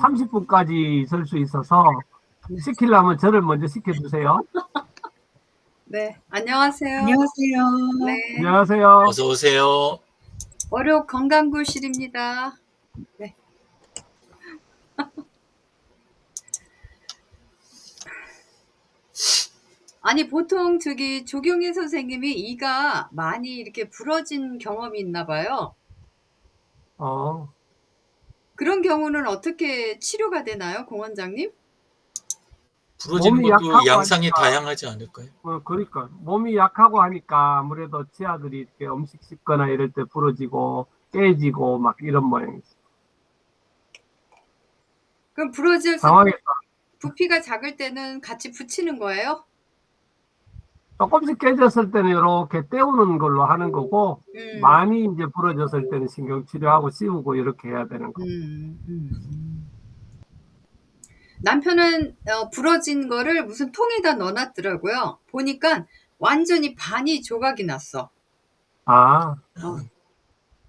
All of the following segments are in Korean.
30분까지 있을 수 있어서 시키려면 저를 먼저 시켜주세요. 네, 안녕하세요. 안녕하세요. 네, 안녕하세요. 어서 오세요. 월요 건강구실입니다. 네. 아니, 보통 저기 조경희 선생님이 이가 많이 이렇게 부러진 경험이 있나 봐요. 그런 경우는 어떻게 치료가 되나요, 공원장님? 부러지는 몸이 것도 약하고 양상이 하니까. 다양하지 않을까요? 그러니까 몸이 약하고 하니까 아무래도 치아들이 이렇게 음식 씹거나 이럴 때 부러지고 깨지고 막 이런 모양이죠. 그럼 부러질 때 상황에서 부피가 작을 때는 같이 붙이는 거예요? 조금씩 깨졌을 때는 이렇게 떼우는 걸로 하는 거고 많이 이제 부러졌을 때는 신경 치료하고 씌우고 이렇게 해야 되는 거. 남편은 부러진 거를 무슨 통에다 넣어놨더라고요. 보니까 완전히 반이 조각이 났어.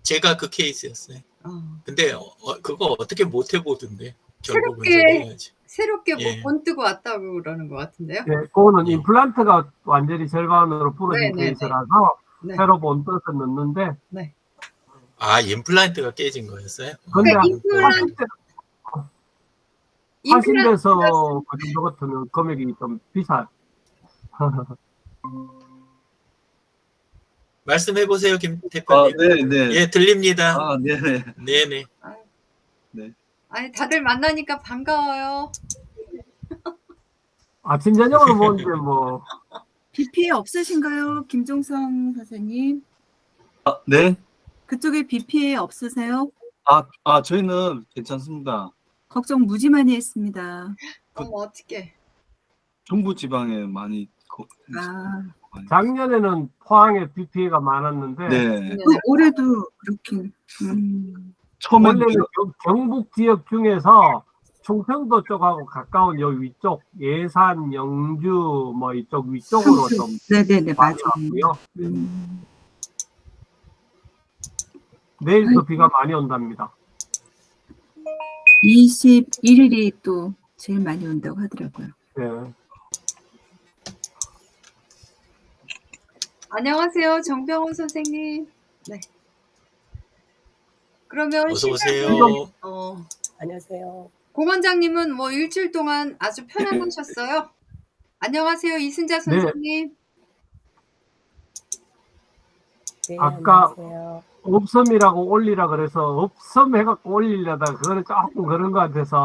제가 그 케이스였어요. 근데 그거 어떻게 못 해보던데. 결국은 새롭게 뭐 예. 본 뜨고 왔다고 그러는 것 같은데요. 네, 그거는 임플란트가 완전히 절반으로 부러진 케이스라서 새로 본 뜻을 넣는데. 네. 아, 임플란트가 깨진 거였어요? 근데 임플란트 하신데서 그 정도 같으면 금액이 좀 비싸요. 말씀해보세요, 김 대표님. 네. 예, 들립니다. 네네. 네네. 네. 아니, 다들 만나니까 반가워요. 아침 저녁을 보는데 뭐. 비 피해 없으신가요, 김종성 선생님? 네. 그쪽에 비 피해 없으세요? 저희는 괜찮습니다. 걱정 무지 많이 했습니다. 어머, 어떡해. 중부 지방에 많이. 작년에는 포항에 비 피해가 많았는데. 네. 올해도 그렇게. 원래는 경북 지역 중에서 충청도 쪽하고 가까운 요 위쪽 예산, 영주 뭐 이쪽 위쪽으로 좀 네네네 많이 왔고요. 내일도 비가 많이 온답니다. 21일이 또 제일 많이 온다고 하더라고요. 네. 안녕하세요, 정병훈 선생님. 네. 그러면 어서 오세요. 안녕하세요. 공원장님은 뭐 일주일 동안 아주 편안하셨어요? 안녕하세요, 이순자 선생님. 네, 아까 없음이라고 올리라 그래서 없음 해갖고 올리려다가 그거는 조금 그런 것 같아서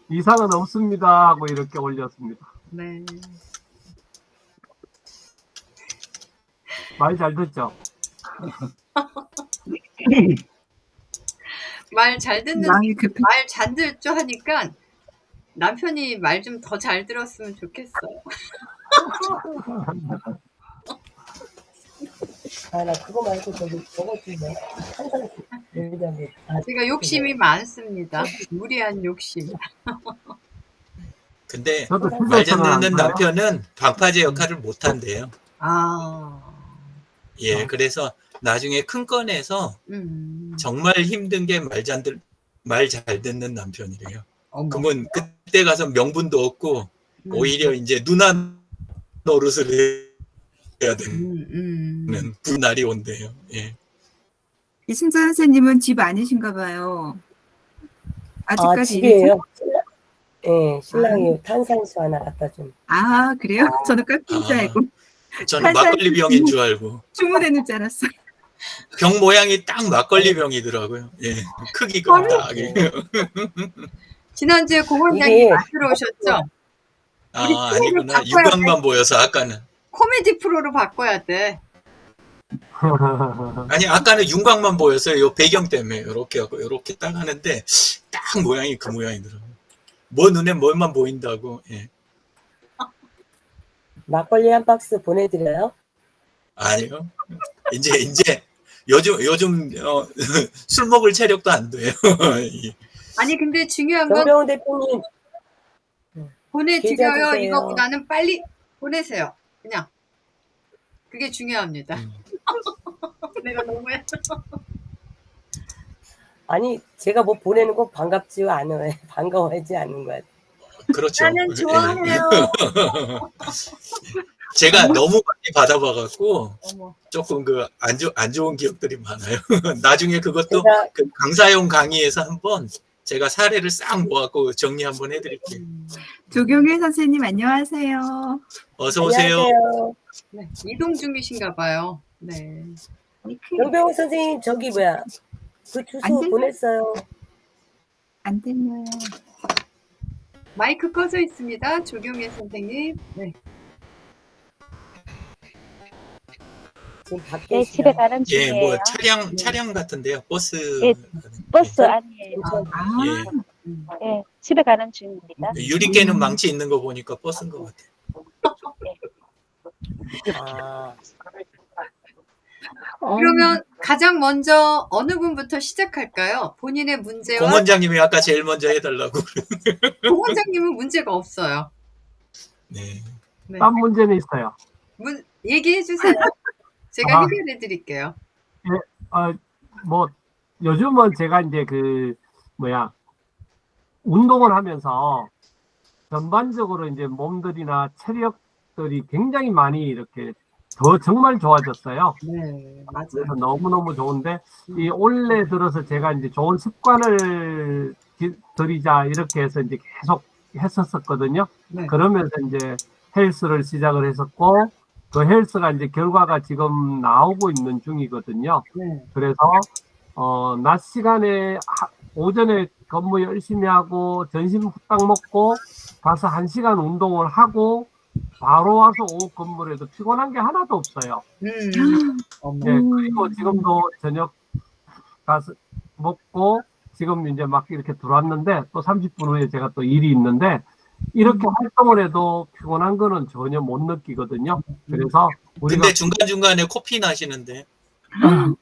이상은 없습니다 하고 이렇게 올렸습니다. 네. 말 잘 듣죠? 말 잘 듣는 말 잘 듣죠 하니까 남편이 말 좀 더 잘 들었으면 좋겠어요. 나 그거 말고 저거 좀 항상 제가 욕심이 많습니다. 무리한 욕심. 근데 말 잘 듣는 남편은 방파제 역할을 못 한대요. 예, 그래서 나중에 큰 건에서 정말 힘든 게 말 잘 듣는 남편이래요. 그러면 그때 가서 명분도 없고 오히려 이제 누나 노릇을 해야 되는 날이 온대요. 예. 이순자 선생님은 집 아니신가 봐요. 아직까지 집이에요. 네, 신랑이 탄산수 하나 갖다 좀. 그래요? 저는 깎인 줄 알고. 저는 막걸리 병인 줄 알고. 주문했는 줄 알았어요. 병 모양이 딱 막걸리 병이더라고요. 예, 크기가 딱. 지난주에 공원장님 만들어 오셨죠? 아니구나. 육각만 보여서 아까는. 코미디 프로로 바꿔야 돼. 아니 아까는 윤곽만 보였어요. 요 배경 때문에 이렇게 하고 이렇게 딱 하는데 딱 모양이 그 모양이더라고요. 뭐 눈에 뭘만 보인다고. 예. 막걸리 한 박스 보내드려요? 아니요. 이제 요즘 술 먹을 체력도 안 돼요. 아니 근데 중요한 건 정병훈 대표님 보내드려요. 이거보다는 빨리 보내세요. 그냥 그게 중요합니다. 내가 너무했어. 아니 제가 뭐 보내는 거 반갑지 않아요. 반가워하지 않는 것 같아요. 그렇죠. 나는 좋아해요. 제가 너무 많이 받아봐갖고 어머. 조금 그 안 좋은 기억들이 많아요. 나중에 그것도 제가 그 강사용 강의에서 한번 제가 사례를 싹 모아갖고 정리 한번 해드릴게요. 조경혜 선생님 안녕하세요. 어서 오세요. 안녕하세요. 네, 이동 중이신가 봐요. 네. 영병호 선생님 저기 뭐야 그 안 주소 돼요. 보냈어요. 안 들려요. 마이크 꺼져 있습니다. 조경혜 선생님. 네. 지금 밖에 네, 집에 있어요. 가는 예, 중이에요. 뭐 차량 같은데요. 버스. 예, 버스 아니에요. 아, 예. 예, 집에 가는 중입니다. 유리 깨는 망치 있는 거 보니까 버스인 것 같아요. 아, 그러면 가장 먼저 어느 분부터 시작할까요? 본인의 문제와 공 원장님이 아까 제일 먼저 해달라고. 공 원장님은 문제가 없어요. 네. 네. 딴 문제는 있어요. 얘기해 주세요. 제가 아. 해결해 드릴게요. 뭐 요즘은 제가 이제 그 뭐야 운동을 하면서 전반적으로 이제 몸들이나 체력들이 굉장히 많이 이렇게 더 정말 좋아졌어요. 네, 맞아요. 그래서 너무너무 좋은데 이 올해 들어서 제가 이제 좋은 습관을 들이자 이렇게 해서 이제 계속 했었거든요. 네. 그러면서 이제 헬스를 시작을 했었고 그 헬스가 이제 결과가 지금 나오고 있는 중이거든요. 네. 그래서 낮 시간에 오전에 근무 열심히 하고 점심 후딱 먹고 가서 1시간 운동을 하고 바로 와서 오후 근무를 해도 피곤한 게 하나도 없어요. 어머. 네, 그리고 지금도 저녁 가서 먹고 지금 이제 막 이렇게 들어왔는데 또 30분 후에 제가 또 일이 있는데 이렇게 활동을 해도 피곤한 거는 전혀 못 느끼거든요. 그래서 우리가 근데 중간중간에 코피 나시는데. 어머,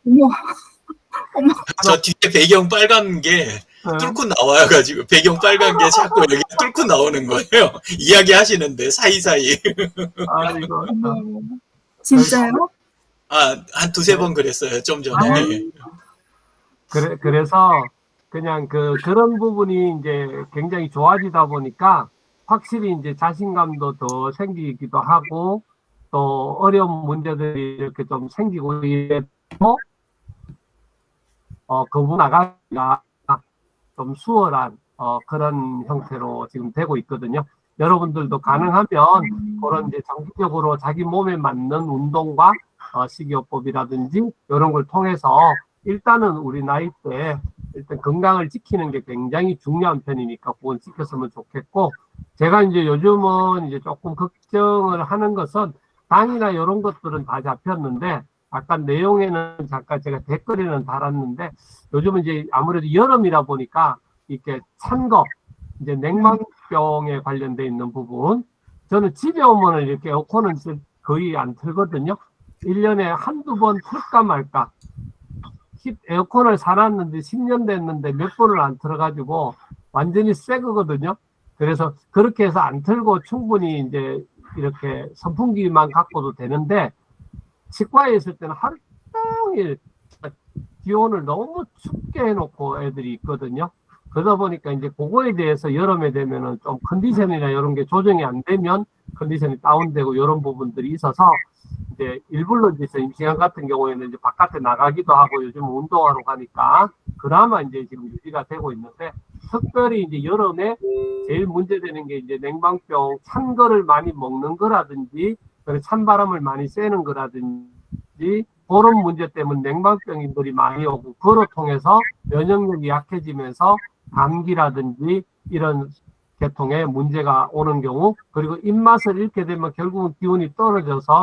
저 뒤에 배경 빨간 게 뚫고 나와요 가지고 배경 빨간 게 자꾸 여기 뚫고 나오는 거예요. 이야기 하시는데 사이사이. 아이고 진짜요? 한 두세 번 그랬어요. 좀 전에. 그래서 그냥 그런 부분이 이제 굉장히 좋아지다 보니까 확실히 이제 자신감도 더 생기기도 하고 또 어려운 문제들이 이렇게 좀 생기고 이래도 그분 나가기가 좀 수월한 그런 형태로 지금 되고 있거든요. 여러분들도 가능하면 그런 이제 장기적으로 자기 몸에 맞는 운동과 식이요법이라든지 이런 걸 통해서 일단은 우리 나이 때 일단 건강을 지키는 게 굉장히 중요한 편이니까 그건 지켰으면 좋겠고 제가 이제 요즘은 이제 조금 걱정을 하는 것은 당이나 이런 것들은 다 잡혔는데 아까 내용에는 잠깐 제가 댓글에는 달았는데 요즘은 이제 아무래도 여름이라 보니까 이렇게 찬 거 이제 냉방병에 관련돼 있는 부분 저는 집에 오면은 이렇게 에어컨은 거의 안 틀거든요. 1년에 한두 번 틀까 말까. 에어컨을 사놨는데 10년 됐는데 몇 번을 안 틀어가지고 완전히 새 거거든요. 그래서 그렇게 해서 안 틀고 충분히 이제 이렇게 선풍기만 갖고도 되는데 치과에 있을 때는 하루 종일 기온을 너무 춥게 해놓고 애들이 있거든요. 그러다 보니까 이제 그거에 대해서 여름에 되면은 좀 컨디션이나 이런 게 조정이 안 되면 컨디션이 다운되고 이런 부분들이 있어서 이제 일부러 이제 임시관 같은 경우에는 이제 바깥에 나가기도 하고 요즘 운동하러 가니까 그나마 이제 지금 유지가 되고 있는데 특별히 이제 여름에 제일 문제되는 게 이제 냉방병 찬 거를 많이 먹는 거라든지 찬바람을 많이 쐬는 거라든지 그런 문제 때문에 냉방병인들이 많이 오고 그로 통해서 면역력이 약해지면서 감기라든지 이런 계통에 문제가 오는 경우 그리고 입맛을 잃게 되면 결국은 기운이 떨어져서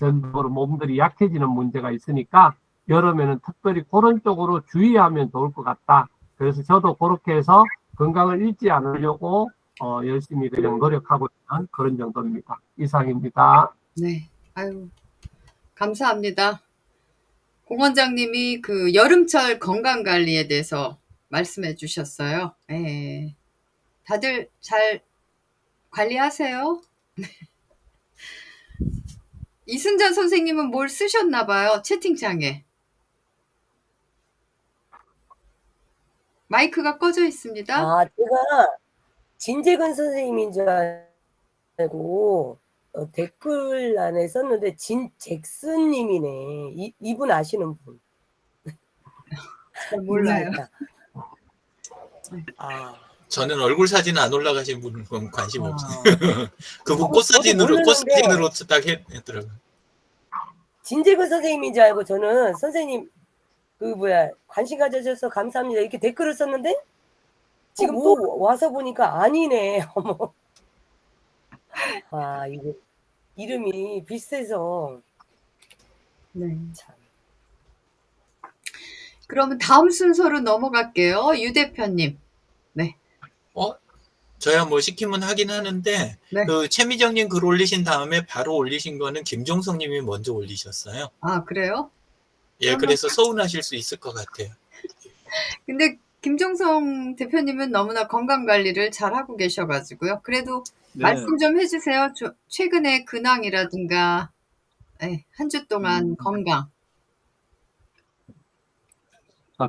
전부로 몸들이 약해지는 문제가 있으니까 여름에는 특별히 그런 쪽으로 주의하면 좋을 것 같다. 그래서 저도 그렇게 해서 건강을 잃지 않으려고 열심히 그냥 노력하고 있는 그런 정도입니다. 이상입니다. 네, 아유 감사합니다. 공 원장님이 그 여름철 건강 관리에 대해서 말씀해 주셨어요. 네. 다들 잘 관리하세요. 이순자 선생님은 뭘 쓰셨나 봐요. 채팅창에. 마이크가 꺼져 있습니다. 아, 제가 진재근 선생님인 줄 알고 댓글란에 썼는데 진잭슨님이네. 이분 아시는 분? 몰라요. 아, 저는 얼굴 사진 안 올라가신 분은 관심 없어요. 아. 그분 꽃사진으로 딱 했더라고요. 진재근 선생님인 줄 알고 저는 선생님 관심 가져주셔서 감사합니다 이렇게 댓글을 썼는데 지금 또 와서 보니까 아니네. 어머. 아, 이게 이름이 비슷해서. 네. 참. 그러면 다음 순서로 넘어갈게요. 유 대표님. 네. 저야 뭐 시키면 하긴 하는데 네. 그 최미정님 글 올리신 다음에 바로 올리신 거는 김종성님이 먼저 올리셨어요. 아, 그래요? 예, 그래서 서운하실 수 있을 것 같아요. 근데 김종성 대표님은 너무나 건강 관리를 잘 하고 계셔가지고요. 그래도 네. 말씀 좀 해주세요. 최근에 근황이라든가 한 주 동안 건강.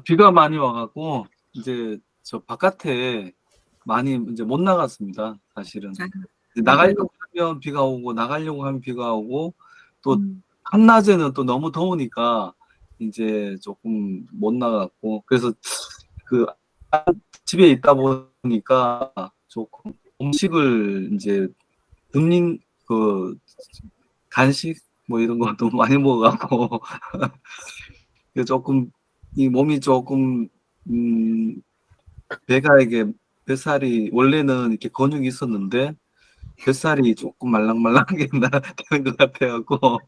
비가 많이 와갖고 이제 저 바깥에 많이 이제 못 나갔습니다. 사실은 이제 나가려고 하면 비가 오고 나가려고 하면 비가 오고 또 한낮에는 또 너무 더우니까 이제 조금 못 나갔고 그래서 그 집에 있다 보니까 조금 음식을 이제 굶는 그 간식 뭐 이런 것도 많이 먹어갖고 조금 이 몸이 조금 배가 이게 뱃살이 원래는 이렇게 근육이 있었는데 뱃살이 조금 말랑말랑하게 되는 것 같아갖고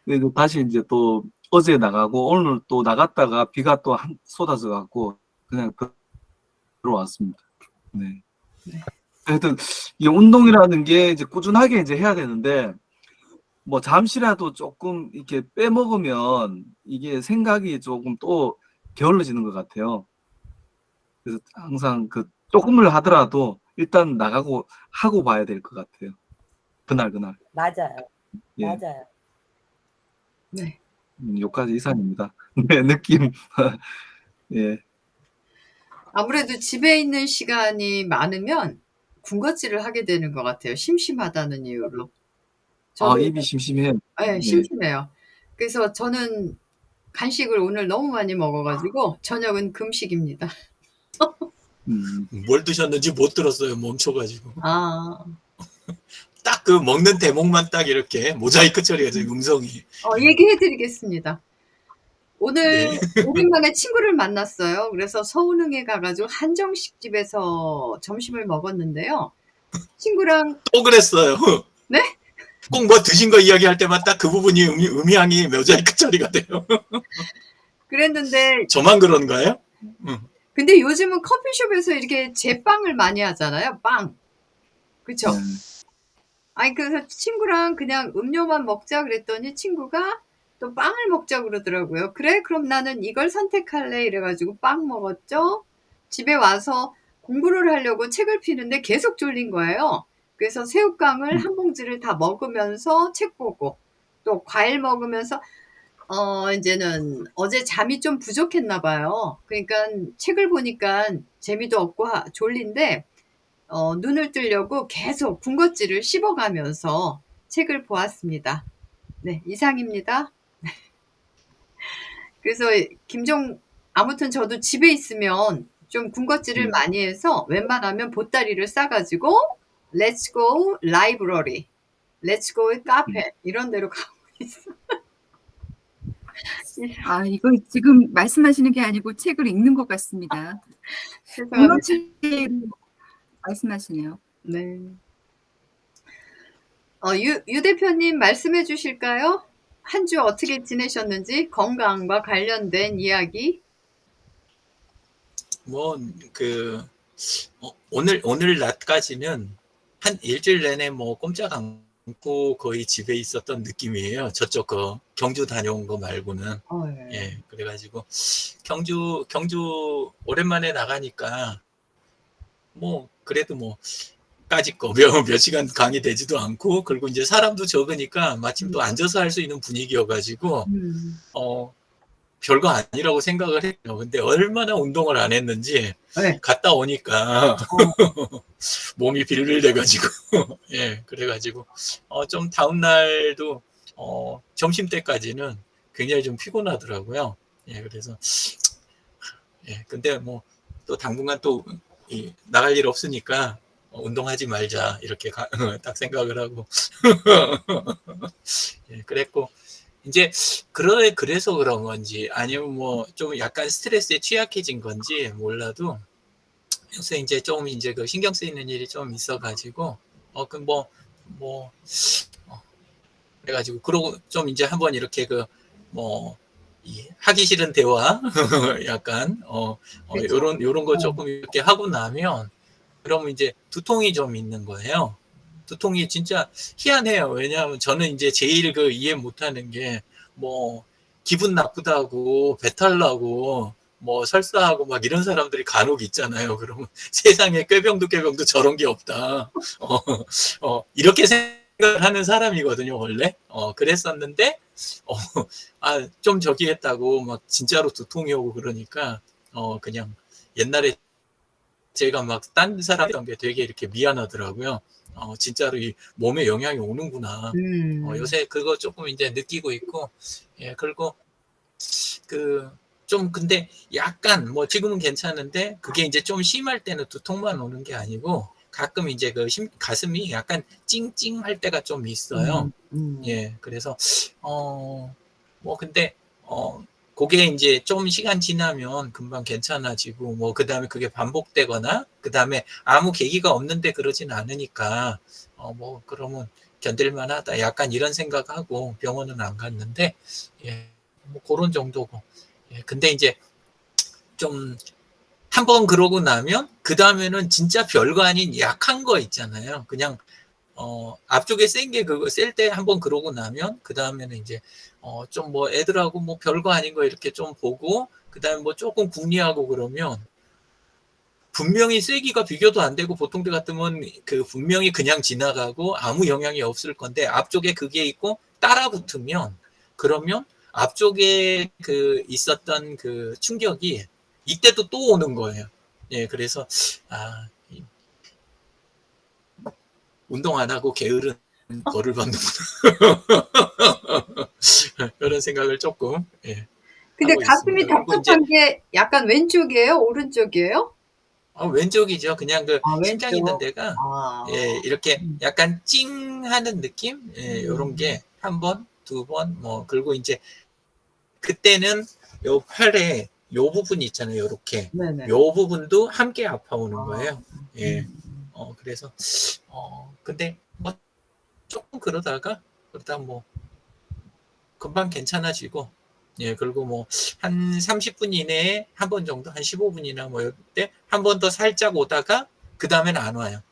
그래서 다시 이제 또 어제 나가고 오늘 또 나갔다가 비가 또 쏟아져 갖고 그냥 들어왔습니다. 네. 하여튼 이 운동이라는 게 이제 꾸준하게 이제 해야 되는데 뭐 잠시라도 조금 이렇게 빼먹으면 이게 생각이 조금 또 게을러지는 것 같아요. 그래서 항상 그 조금을 하더라도 일단 나가고 하고 봐야 될 것 같아요. 그날. 맞아요. 예. 맞아요. 네. 여기까지 이상입니다. 네, 느낌. 예. 아무래도 집에 있는 시간이 많으면 군것질을 하게 되는 것 같아요. 심심하다는 이유로. 입이 심심해. 네, 심심해요. 그래서 저는 간식을 오늘 너무 많이 먹어가지고 저녁은 금식입니다. 뭘 드셨는지 못 들었어요. 멈춰가지고. 아. 딱 그 먹는 대목만 딱 이렇게 모자이크 처리가 돼요. 음성이. 얘기해드리겠습니다. 오늘 네. 오랜만에 친구를 만났어요. 그래서 서운흥에 가가지고 한정식 집에서 점심을 먹었는데요. 친구랑 또 그랬어요. 네? 꼭 뭐 드신 거 이야기할 때만 딱 그 부분이 음향이 모자이크 처리가 돼요. 그랬는데 저만 그런가요? 근데 요즘은 커피숍에서 이렇게 제빵을 많이 하잖아요. 빵. 그쵸? 아니 그래서 친구랑 그냥 음료만 먹자 그랬더니 친구가 또 빵을 먹자 그러더라고요. 그래? 그럼 나는 이걸 선택할래. 이래가지고 빵 먹었죠. 집에 와서 공부를 하려고 책을 피는데 계속 졸린 거예요. 그래서 새우깡을 한 봉지를 다 먹으면서 책 보고 또 과일 먹으면서 이제는 어제 잠이 좀 부족했나 봐요. 그러니까 책을 보니까 재미도 없고 졸린데 눈을 뜨려고 계속 군것질을 씹어가면서 책을 보았습니다. 네, 이상입니다. 그래서 아무튼 저도 집에 있으면 좀 군것질을 많이 해서 웬만하면 보따리를 싸가지고 Let's go library, Let's go 카페 이런 데로 가고 있어요. 이거 지금 말씀하시는 게 아니고 책을 읽는 것 같습니다. 군것질로 말씀하시네요. 네. 유 대표님 말씀해 주실까요? 한 주 어떻게 지내셨는지 건강과 관련된 이야기. 뭐 오늘 낮까지는 한 일주일 내내 뭐 꼼짝 않고 거의 집에 있었던 느낌이에요. 저쪽 경주 다녀온 거 말고는. 예, 그래가지고 경주 오랜만에 나가니까 뭐 그래도 뭐 까짓 거 몇 시간 강의 되지도 않고 그리고 이제 사람도 적으니까 마침 또 앉아서 할 수 있는 분위기여가지고 별거 아니라고 생각을 해요. 근데 얼마나 운동을 안 했는지 네. 갔다 오니까 몸이 빌빌대가지고 예, 그래가지고 좀 다음 날도 점심 때까지는 굉장히 좀 피곤하더라고요. 예, 그래서 예, 근데 뭐 또 당분간 또 나갈 일 없으니까 운동하지 말자 이렇게 딱 생각을 하고 예, 그랬고 이제 그래서 그런 건지 아니면 뭐 좀 약간 스트레스에 취약해진 건지 몰라도 요새 이제 좀 이제 그 신경 쓰이는 일이 좀 있어가지고 그래가지고 그러고 좀 이제 한번 이렇게 하기 싫은 대화 약간 요런 거 조금 이렇게 하고 나면 그러면 이제 두통이 좀 있는 거예요. 두통이 진짜 희한해요. 왜냐하면 저는 이제 제일 이해 못하는 게 뭐 기분 나쁘다고 배탈 나고 뭐 설사하고 막 이런 사람들이 간혹 있잖아요. 그러면 세상에 꾀병도 저런 게 없다. 이렇게 생각하는 사람이거든요, 원래. 그랬었는데 좀 저기 했다고 막 진짜로 두통이 오고 그러니까 그냥 옛날에 제가 막 딴 사람이란 게 되게 이렇게 미안하더라고요. 진짜로 이 몸에 영향이 오는구나. 요새 그거 조금 이제 느끼고 있고, 예, 그리고 근데 약간 뭐 지금은 괜찮은데 그게 이제 좀 심할 때는 두통만 오는 게 아니고 가끔 이제 가슴이 약간 찡찡할 때가 좀 있어요. 예, 그래서 근데 그게 이제 좀 시간 지나면 금방 괜찮아지고 뭐 그다음에 그게 반복되거나 그다음에 아무 계기가 없는데 그러진 않으니까 뭐 그러면 견딜만하다 약간 이런 생각하고 병원은 안 갔는데 예, 뭐 그런 정도고 예, 근데 이제 좀 한번 그러고 나면 그 다음에는 진짜 별거 아닌 약한 거 있잖아요. 그냥 앞쪽에 센 게 그거 셀 때 한번 그러고 나면 그 다음에는 이제 좀 뭐 애들하고 뭐 별거 아닌 거 이렇게 좀 보고 그 다음에 뭐 조금 궁리하고 그러면 분명히 세기가 비교도 안 되고 보통 때 같으면 분명히 그냥 지나가고 아무 영향이 없을 건데 앞쪽에 그게 있고 따라 붙으면 그러면 앞쪽에 있었던 충격이 이때도 또 오는 거예요. 예, 그래서 운동 안 하고 게으른 벌을 받는구나. 그런 생각을 조금 근데 가슴이 답답한 게 약간 왼쪽이에요? 오른쪽이에요? 왼쪽이죠. 그냥 심장 있는 데가 예, 이렇게 약간 찡 하는 느낌? 예, 요런 게 한 번, 두 번, 뭐 그리고 이제 그때는 요 팔에 요 부분이 있잖아요. 요렇게. 네네. 요 부분도 함께 아파오는 거예요. 예. 그래서 근데 뭐 조금 그러다가 뭐 금방 괜찮아지고 예, 그리고 뭐 한 30분 이내에 한 번 정도 한 15분이나 뭐 이때 한 번 더 살짝 오다가 그 다음에는 안 와요.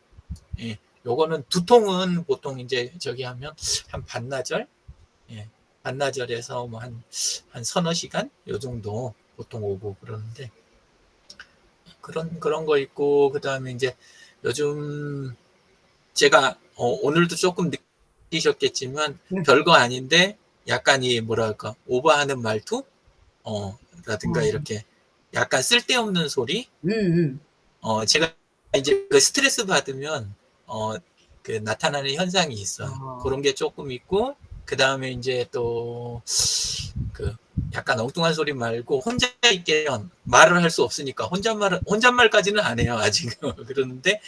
예. 요거는 두통은 보통 이제 저기 하면 한 반나절 예. 반나절에서 뭐 한 서너 시간 요 정도 보통 오고 그러는데 그런 거 있고 그다음에 이제 요즘 제가 오늘도 조금 느끼셨겠지만 별거 아닌데 약간 뭐랄까 오버하는 말투 라든가 이렇게 약간 쓸데없는 소리 제가 이제 스트레스 받으면 나타나는 현상이 있어요. 그런 게 조금 있고 그 다음에 이제 또 약간 엉뚱한 소리 말고 혼자 있게면 말을 할 수 없으니까 혼잣말까지는 안 해요 아직은. 그러는데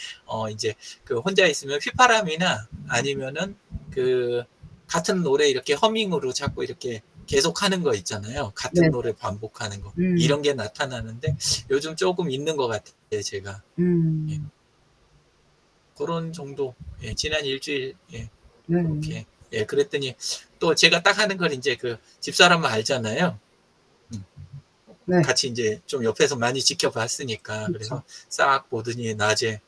이제 혼자 있으면 휘파람이나 아니면은 같은 노래 이렇게 허밍으로 자꾸 이렇게 계속 하는 거 있잖아요. 같은 노래 반복하는 거 이런 게 나타나는데 요즘 조금 있는 것 같아요 제가. 예. 그런 정도. 예, 지난 일주일 그렇게. 예, 그랬더니 또 제가 딱 하는 걸 이제 집사람은 알잖아요. 네. 같이 이제 좀 옆에서 많이 지켜봤으니까. 그래서 싹 보더니 낮에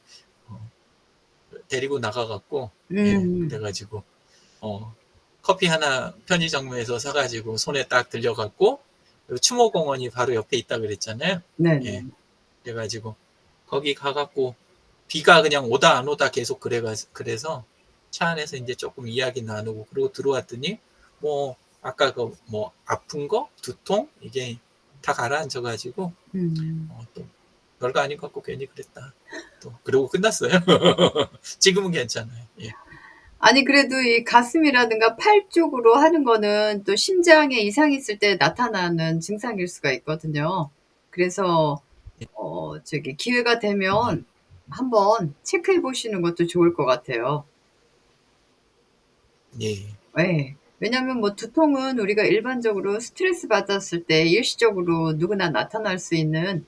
데리고 나가갖고 예, 그래가지고 커피 하나 편의점에서 사가지고 손에 딱 들려갖고 추모공원이 바로 옆에 있다 그랬잖아요. 네. 예, 그래가지고 거기 가갖고 비가 그냥 오다 안 오다 계속 그래서 차 안에서 이제 조금 이야기 나누고 그리고 들어왔더니 뭐 아까 뭐 아픈 거 두통 이게 다 가라앉혀가지고 또 별거 아닌 것 같고 괜히 그랬다. 또 그러고 끝났어요. 지금은 괜찮아요. 예. 아니 그래도 이 가슴이라든가 팔 쪽으로 하는 거는 또 심장에 이상이 있을 때 나타나는 증상일 수가 있거든요. 그래서 저기 기회가 되면 한번 체크해 보시는 것도 좋을 것 같아요. 예. 네. 왜냐하면 뭐 두통은 우리가 일반적으로 스트레스 받았을 때 일시적으로 누구나 나타날 수 있는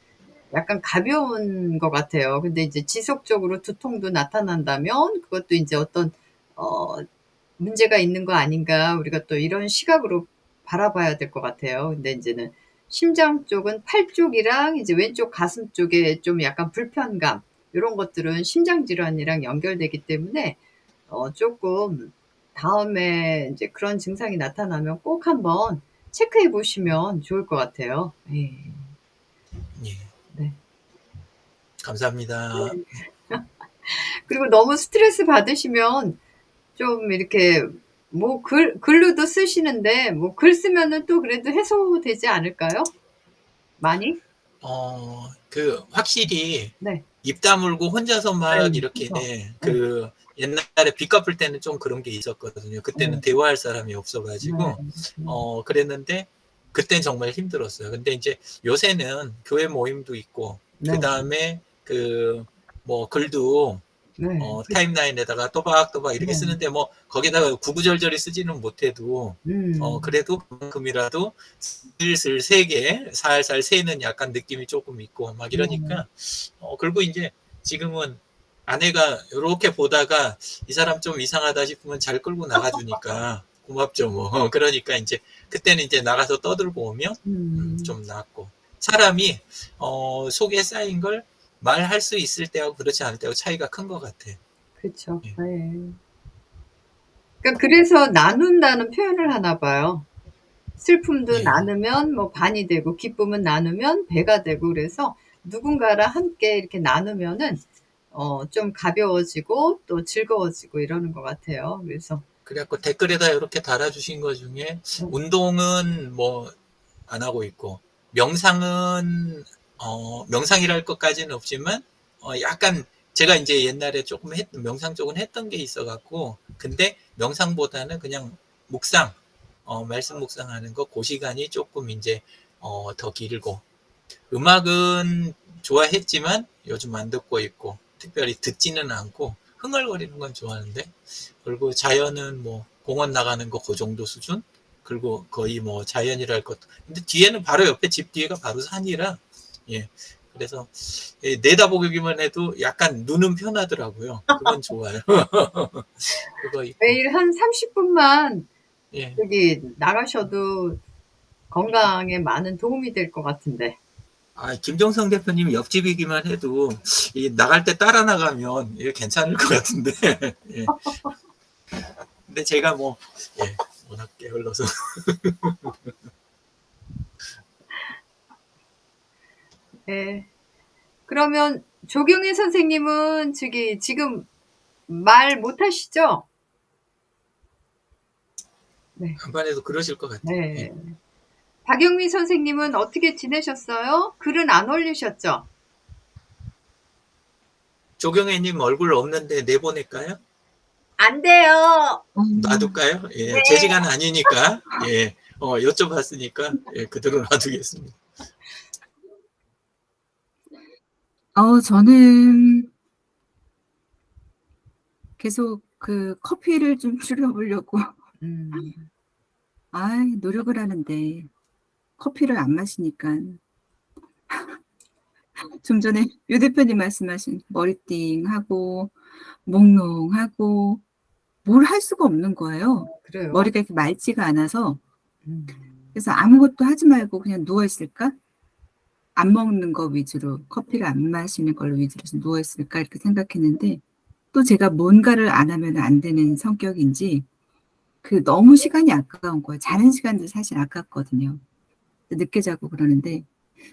약간 가벼운 것 같아요. 근데 이제 지속적으로 두통도 나타난다면 그것도 이제 어떤 문제가 있는 거 아닌가 우리가 또 이런 시각으로 바라봐야 될 것 같아요. 근데 이제는 심장 쪽은 팔 쪽이랑 이제 왼쪽 가슴 쪽에 좀 약간 불편감 이런 것들은 심장 질환이랑 연결되기 때문에 조금 다음에 이제 그런 증상이 나타나면 꼭 한번 체크해 보시면 좋을 것 같아요. 예. 예. 네. 감사합니다. 그리고 너무 스트레스 받으시면 좀 이렇게 뭐 글로도 쓰시는데 뭐 글 쓰면은 또 그래도 해소되지 않을까요? 많이? 확실히 네. 입 다물고 혼자서 막 이렇게 옛날에 빚 갚을 때는 좀 그런 게 있었거든요. 그때는 대화할 사람이 없어가지고 그랬는데 그때는 정말 힘들었어요. 근데 이제 요새는 교회 모임도 있고 그 다음에 뭐 글도 타임라인에다가 또박또박 이렇게 쓰는데 뭐 거기다가 구구절절히 쓰지는 못해도 그래도 그만큼이라도 슬슬 세게 살살 새는 약간 느낌이 조금 있고 막 이러니까 그리고 이제 지금은 아내가 이렇게 보다가 이 사람 좀 이상하다 싶으면 잘 끌고 나가주니까 고맙죠 뭐. 그러니까 이제 그때는 이제 나가서 떠들고 오면 좀 낫고 사람이 속에 쌓인 걸 말할 수 있을 때하고 그렇지 않을 때하고 차이가 큰 것 같아요. 그렇죠. 네. 그러니까 그래서 나눈다는 표현을 하나 봐요. 슬픔도 나누면 뭐 반이 되고 기쁨은 나누면 배가 되고 그래서 누군가랑 함께 이렇게 나누면은 좀 가벼워지고 또 즐거워지고 이러는 것 같아요. 그래서 그래갖고 댓글에다 이렇게 달아주신 것 중에 운동은 뭐 안 하고 있고 명상은 명상이랄 것까지는 없지만 약간 제가 이제 옛날에 조금 명상 쪽은 했던 게 있어갖고 근데 명상보다는 그냥 묵상 말씀 묵상하는 거 그 시간이 조금 이제 더 길고 음악은 좋아했지만 요즘 안 듣고 있고 특별히 듣지는 않고 흥얼거리는 건 좋아하는데 그리고 자연은 뭐 공원 나가는 거 그 정도 수준 그리고 거의 뭐 자연이랄 것도 근데 뒤에는 바로 옆에 집 뒤에가 바로 산이라 예 그래서 내다보기만 해도 약간 눈은 편하더라고요. 그건 좋아요. 그거 있고. 매일 한 30분만 여기 나가셔도 건강에 많은 도움이 될 것 같은데. 김정성 대표님 옆집이기만 해도 나갈 때 따라 나가면 괜찮을 것 같은데. 예. 근데 제가 뭐 워낙 게을러서. 네. 그러면 조경혜 선생님은 지금 말 못하시죠? 네. 한반에도 그러실 것 같아요. 네. 박영미 선생님은 어떻게 지내셨어요? 글은 안 올리셨죠? 조경혜님 얼굴 없는데 내보낼까요? 안 돼요. 놔둘까요? 예, 네. 제 시간 아니니까. 예, 여쭤봤으니까 그대로 놔두겠습니다. 저는 계속 커피를 좀 줄여보려고 노력을 하는데 커피를 안 마시니까 좀 전에 유 대표님 말씀하신 머리띵하고 몽롱하고 뭘 할 수가 없는 거예요. 그래요? 머리가 이렇게 맑지가 않아서 그래서 아무것도 하지 말고 그냥 누워있을까? 안 먹는 거 위주로 커피를 안 마시는 걸로 위주로 누워있을까 이렇게 생각했는데 또 제가 뭔가를 안 하면 안 되는 성격인지 너무 시간이 아까운 거예요. 자는 시간도 사실 아깝거든요. 늦게 자고 그러는데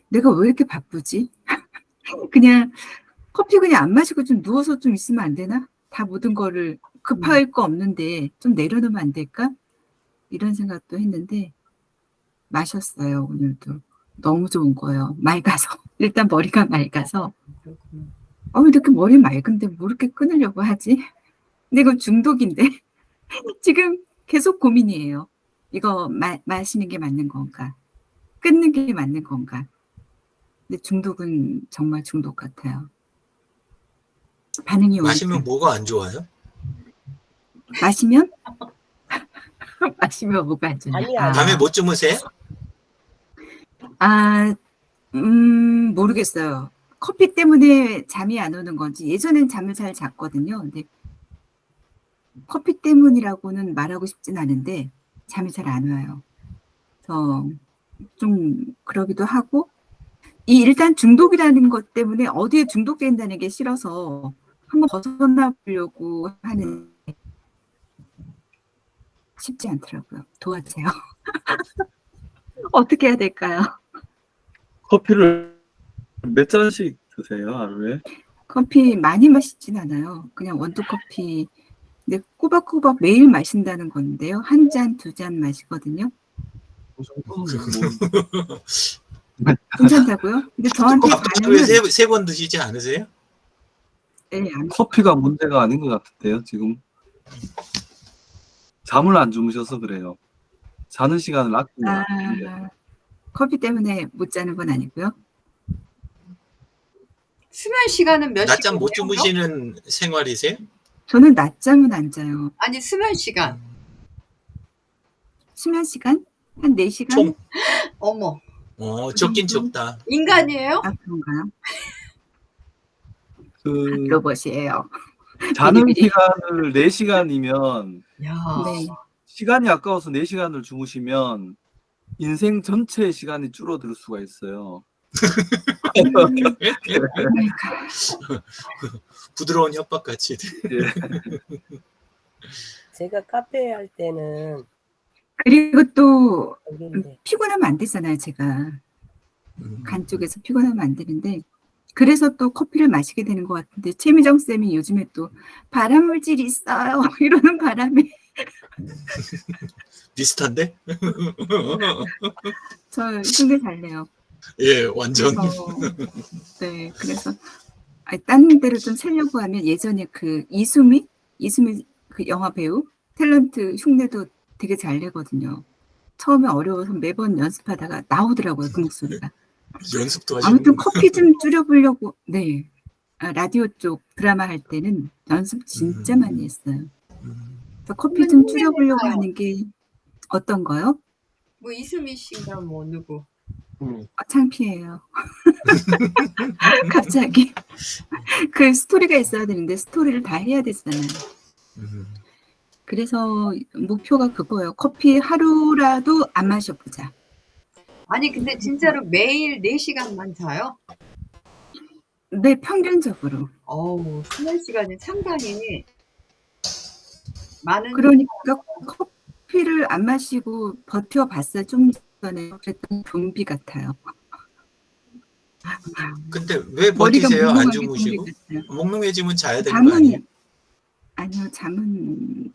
내가 왜 이렇게 바쁘지? 그냥 커피 그냥 안 마시고 좀 누워서 좀 있으면 안 되나? 다 모든 거를 급할 거 없는데 좀 내려놓으면 안 될까? 이런 생각도 했는데 마셨어요, 오늘도. 너무 좋은 거예요. 맑아서. 일단 머리가 맑아서. 이렇게 머리 맑은데 뭐 이렇게 끊으려고 하지? 근데 이건 중독인데. 지금 계속 고민이에요. 이거 마시는 게 맞는 건가? 끊는 게 맞는 건가? 근데 중독은 정말 중독 같아요. 반응이 마시면 오니까. 뭐가 안 좋아요? 마시면? 마시면 뭐가 안 좋냐? 아니야. 밤에 못 주무세요? 모르겠어요. 커피 때문에 잠이 안 오는 건지 예전엔 잠을 잘 잤거든요. 근데 커피 때문이라고는 말하고 싶진 않은데 잠이 잘 안 와요. 그래서 좀 그러기도 하고 일단 중독이라는 것 때문에 어디에 중독된다는 게 싫어서 한번 벗어나 보려고 하는 쉽지 않더라고요. 도와주세요. 어떻게 해야 될까요? 커피를 몇 잔씩 드세요, 하루에? 커피 많이 마시진 않아요. 그냥 원두커피. 근데 꼬박꼬박 매일 마신다는 건데요. 한 잔, 두 잔 마시거든요. 괜찮다고요? 근데 저한테 하루에 반응은 세 번 드시지 않으세요? 네, 커피가 문제가 아닌 것 같은데요, 지금. 잠을 안 주무셔서 그래요. 자는 시간을 아끼는 것 같은데. 커피 때문에 못 자는 건 아니고요. 수면 시간은 몇 낮잠 못 시간이에요? 주무시는 생활이세요? 저는 낮잠은 안 자요. 아니 수면 시간. 수면 시간? 한 4시간? 총. 어머. 적긴 적다. 인간이에요? 그런가요? 그 로봇이에요. 자는 비리비리. 시간을 4시간이면 야. 네. 시간이 아까워서 4시간을 주무시면 인생 전체의 시간이 줄어들 수가 있어요. 부드러운 협박같이. 제가 카페 할 때는 그리고 또 여기인데 피곤하면 안 되잖아요, 제가. 간 쪽에서 피곤하면 안 되는데 그래서 또 커피를 마시게 되는 것 같은데 최미정 쌤이 요즘에 또 발암물질이 있어요 이러는 바람에 비슷한데? 저 흉내 잘 내요. 예, 완전. 네, 그래서 다른 데를 좀 살려고 하면 예전에 그 이수미 그 영화 배우 탤런트 흉내도 되게 잘 내거든요. 처음에 어려워서 매번 연습하다가 나오더라고요, 그 목소리가. 연습도 하시는 아무튼 커피 좀 줄여보려고. 네, 라디오 쪽 드라마 할 때는 연습 진짜 많이 했어요. 그래서 커피 좀 줄여보려고 하는 게 어떤 거요? 뭐 이수미 씨가 뭐 누구? 창피해요. 갑자기 그 스토리가 있어야 되는데 스토리를 다 해야 되잖아요. 그래서 목표가 그거예요. 커피 하루라도 안 마셔보자. 아니 근데 진짜로 매일 4시간만 자요? 네, 평균적으로. 수면 시간이 상당히 많은. 그러니까 커피를 안 마시고 버텨봤어요. 좀 전에 그랬더니 좀비 같아요. 근데 왜 머리가 버티세요? 안 몽롱하게 주무시고? 좀비 같아요. 몽롱해지면 자야 되는 거 아니에요? 아니요, 잠은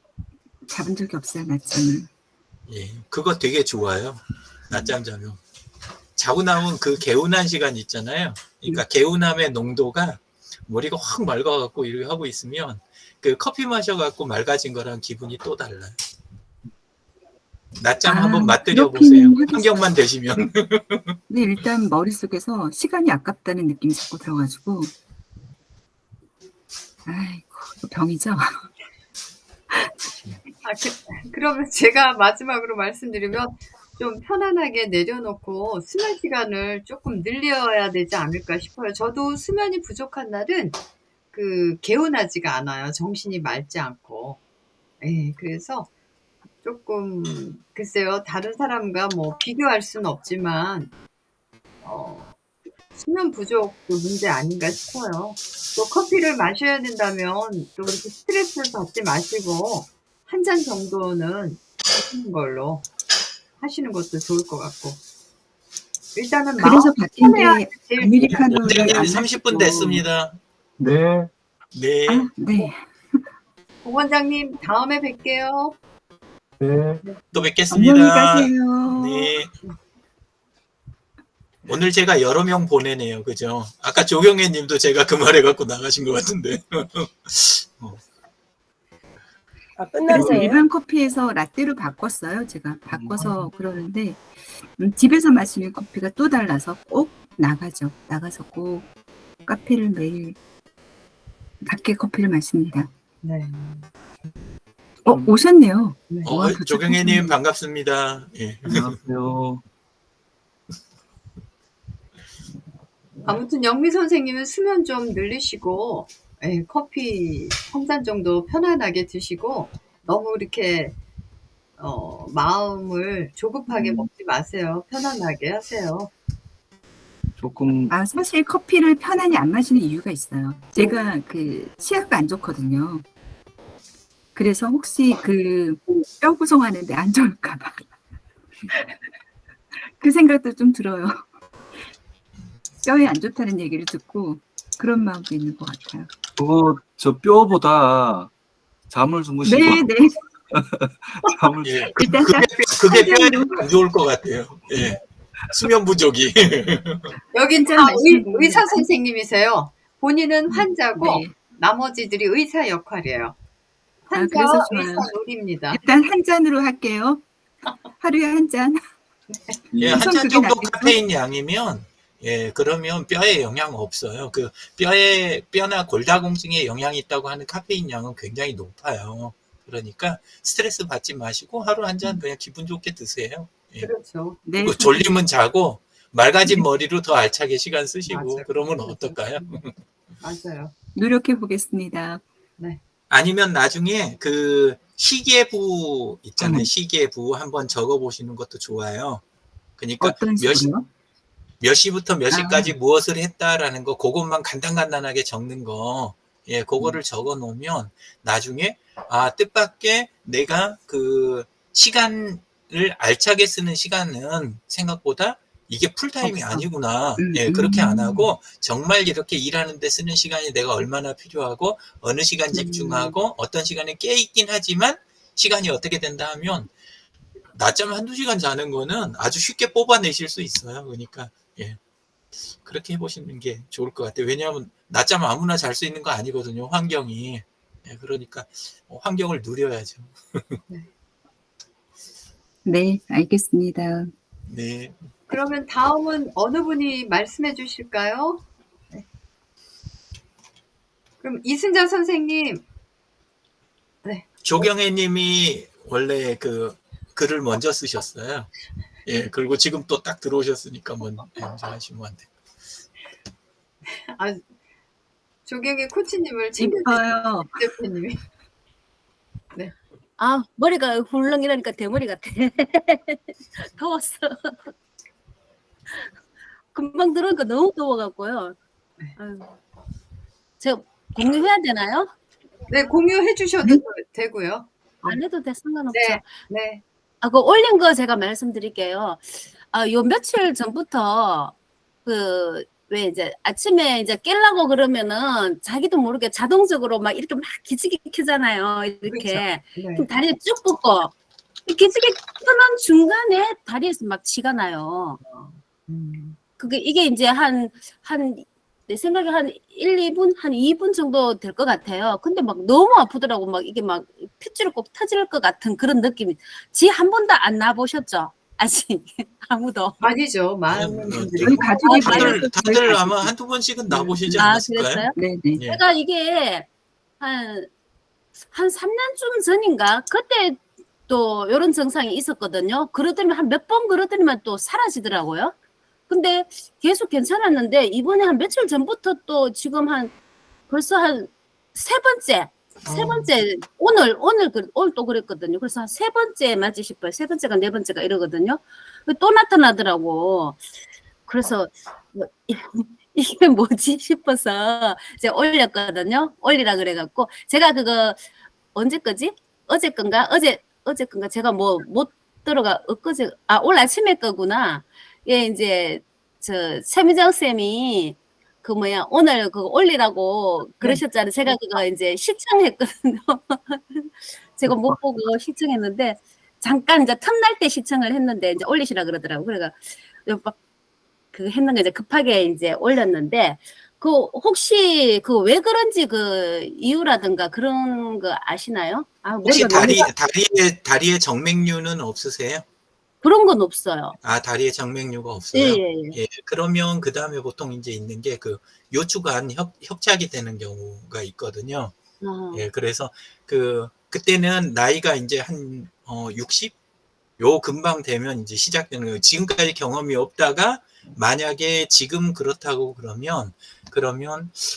잡은 적이 없어요, 낮잠을. 예, 그거 되게 좋아요. 낮잠 자면. 자고 나면 그 개운한 시간 있잖아요. 그러니까 개운함의 농도가 머리가 확 맑아갖고 이렇게 하고 있으면 그 커피 마셔갖고 맑아진 거랑 기분이 또 달라요. 낮잠 한번 맛들여 보세요. 한 겹만 되시면. 근데 일단 머릿속에서 시간이 아깝다는 느낌이 자꾸 들어가지고 아이고, 병이죠? 그러면 제가 마지막으로 말씀드리면 좀 편안하게 내려놓고 수면 시간을 조금 늘려야 되지 않을까 싶어요. 저도 수면이 부족한 날은 개운하지가 않아요. 정신이 맑지 않고. 네, 그래서 조금 글쎄요, 다른 사람과 뭐 비교할 수는 없지만 수면 부족도 문제 아닌가 싶어요. 또 커피를 마셔야 된다면 또 그렇게 스트레스를 받지 마시고 한 잔 정도는 하시는 걸로 하시는 것도 좋을 것 같고. 일단은 그래서 바뀐 게 제일 아메리카노를 원장님 안 30분 마시고. 됐습니다. 네. 네. 네. 원장님 다음에 뵐게요. 네. 또 안녕히 뵙겠습니다. 가세요. 네. 오늘 제가 여러 명 보내네요. 그죠? 아까 조경혜 님도 제가 그 말 해갖고 나가신 것 같은데. 아, 그래서 끝났어요. 일반 커피에서 라떼로 바꿨어요. 제가 바꿔서 그러는데 집에서 마시는 커피가 또 달라서 꼭 나가죠. 나가서 꼭 카페를 매일 밖에 커피를 마십니다. 네. 오셨네요. 네. 조경혜 님 반갑습니다. 예. 안녕하세요. 아무튼 영미 선생님은 수면 좀 늘리시고 커피 한 잔 정도 편안하게 드시고 너무 이렇게 마음을 조급하게 먹지 마세요. 편안하게 하세요. 조금 사실 커피를 편안히 안 마시는 이유가 있어요. 제가 치아가 안 좋거든요. 그래서 혹시 뼈 구성하는데 안 좋을까 봐. 그 생각도 좀 들어요. 뼈에 안 좋다는 얘기를 듣고 그런 마음도 있는 것 같아요. 그거 저 뼈보다 잠을 주무시고 네. 잠을 예. 일단 그게 뼈에 안 좋을 것 같아요. 예. 수면 부족이. 여긴 다 의사 선생님이세요. 본인은 환자고 네. 나머지들이 의사 역할이에요. 환자와 그래서 좋아요. 의사 놀입니다. 일단 한 잔으로 할게요. 하루에 한 잔. 예, 우선 한 잔 그게 정도 낫겠죠? 카페인 양이면 그러면 뼈에 영향 없어요. 뼈나 골다공증에 영향이 있다고 하는 카페인 양은 굉장히 높아요. 그러니까 스트레스 받지 마시고 하루 한 잔 그냥 기분 좋게 드세요. 예. 그렇죠. 네. 그리고 졸리면 자고 맑아진 머리로 더 알차게 시간 쓰시고 맞아요. 그러면 어떨까요? 맞아요. 노력해 보겠습니다. 아니면 나중에 시계부 있잖아요. 시계부 한번 적어보시는 것도 좋아요. 그러니까 어떤 식으로요? 몇 시부터 몇 시까지 무엇을 했다라는 거, 그것만 간단하게 적는 거, 그거를 적어 놓으면 나중에, 뜻밖의 내가 시간을 알차게 쓰는 시간은 생각보다 이게 풀타임이 아니구나. 그렇게 안 하고, 정말 이렇게 일하는 데 쓰는 시간이 내가 얼마나 필요하고, 어느 시간 집중하고, 어떤 시간에 깨있긴 하지만, 시간이 어떻게 된다 하면, 낮잠 한두 시간 자는 거는 아주 쉽게 뽑아내실 수 있어요. 그러니까, 그렇게 해보시는 게 좋을 것 같아요. 왜냐하면 낮잠 아무나 잘 수 있는 거 아니거든요. 환경이. 그러니까 환경을 누려야죠. 네, 알겠습니다. 네. 그러면 다음은 어느 분이 말씀해 주실까요? 네. 그럼 이순자 선생님. 네. 조경혜 님이 원래 글을 먼저 쓰셨어요. 그리고 지금 또 딱 들어오셨으니까 먼저 하시면 안 돼요. 조경혜 코치님을 싶어요. 대표님이. 네. 머리가 훌렁 이러니까 대머리 같아. 더웠어. 금방 들어오니까 너무 더워갖고요. 제가 공유해야 되나요? 네, 공유해 주셔도 되고요. 안 해도 돼, 상관없죠. 네. 그 올린 거 제가 말씀드릴게요. 요 며칠 전부터 왜 이제 아침에 이제 깰라고 그러면은 자기도 모르게 자동적으로 막 이렇게 막 기지개 켜잖아요. 이렇게. 그렇죠. 다리를 쭉 뻗고 기지개 켜는 중간에 다리에서 막 치가 나요. 이게 이제 내 생각에 한 1, 2분, 한 2분 정도 될 것 같아요. 근데 막 너무 아프더라고. 막 이게 막 핏줄이 꼭 터질 것 같은 그런 느낌이. 한 번도 안 나보셨죠? 아직 아무도. 아니죠. 많은 분들이. 저희 가족이 다들 아마 한두 번씩은 나보시지 않았을까요? 그랬어요? 네네. 제가 이게 한 3년쯤 전인가? 그때 또 이런 증상이 있었거든요. 그러더니 한 몇 번 그러더니만 또 사라지더라고요. 근데 계속 괜찮았는데 이번에 한 며칠 전부터 또 지금 벌써 한 세 번째 오늘 또 그랬거든요. 그래서 한 세 번째 맞지 싶어요. 세 번째가 네 번째가 이러거든요. 또 나타나더라고. 그래서 이게 뭐지 싶어서 이제 올렸거든요. 올리라 그래갖고 제가 그거 언제 거지? 어제 건가 제가 뭐 못 들어가 오늘 아침에 거구나. 이제 최미정 쌤이 오늘 그거 올리라고 그러셨잖아요. 제가 그거 이제 시청했거든요. 제가 못 보고 시청했는데 잠깐 이제 틈날 때 시청을 했는데 이제 올리시라 그러더라고. 그래가 막 그 했는 거 이제 급하게 이제 올렸는데 그 혹시 그 왜 그런지 그 이유라든가 그런 거 아시나요? 아, 혹시 머리가 다리에 정맥류는 없으세요? 그런 건 없어요. 아, 다리에 정맥류가 없어요? 예, 그러면 그 다음에 보통 이제 있는 게 그 요추관 협착이 되는 경우가 있거든요. 예, 그래서 그때는 나이가 이제 한 60? 요 금방 되면 이제 시작되는 거예요. 지금까지 경험이 없다가 만약에 지금 그렇다고 그러면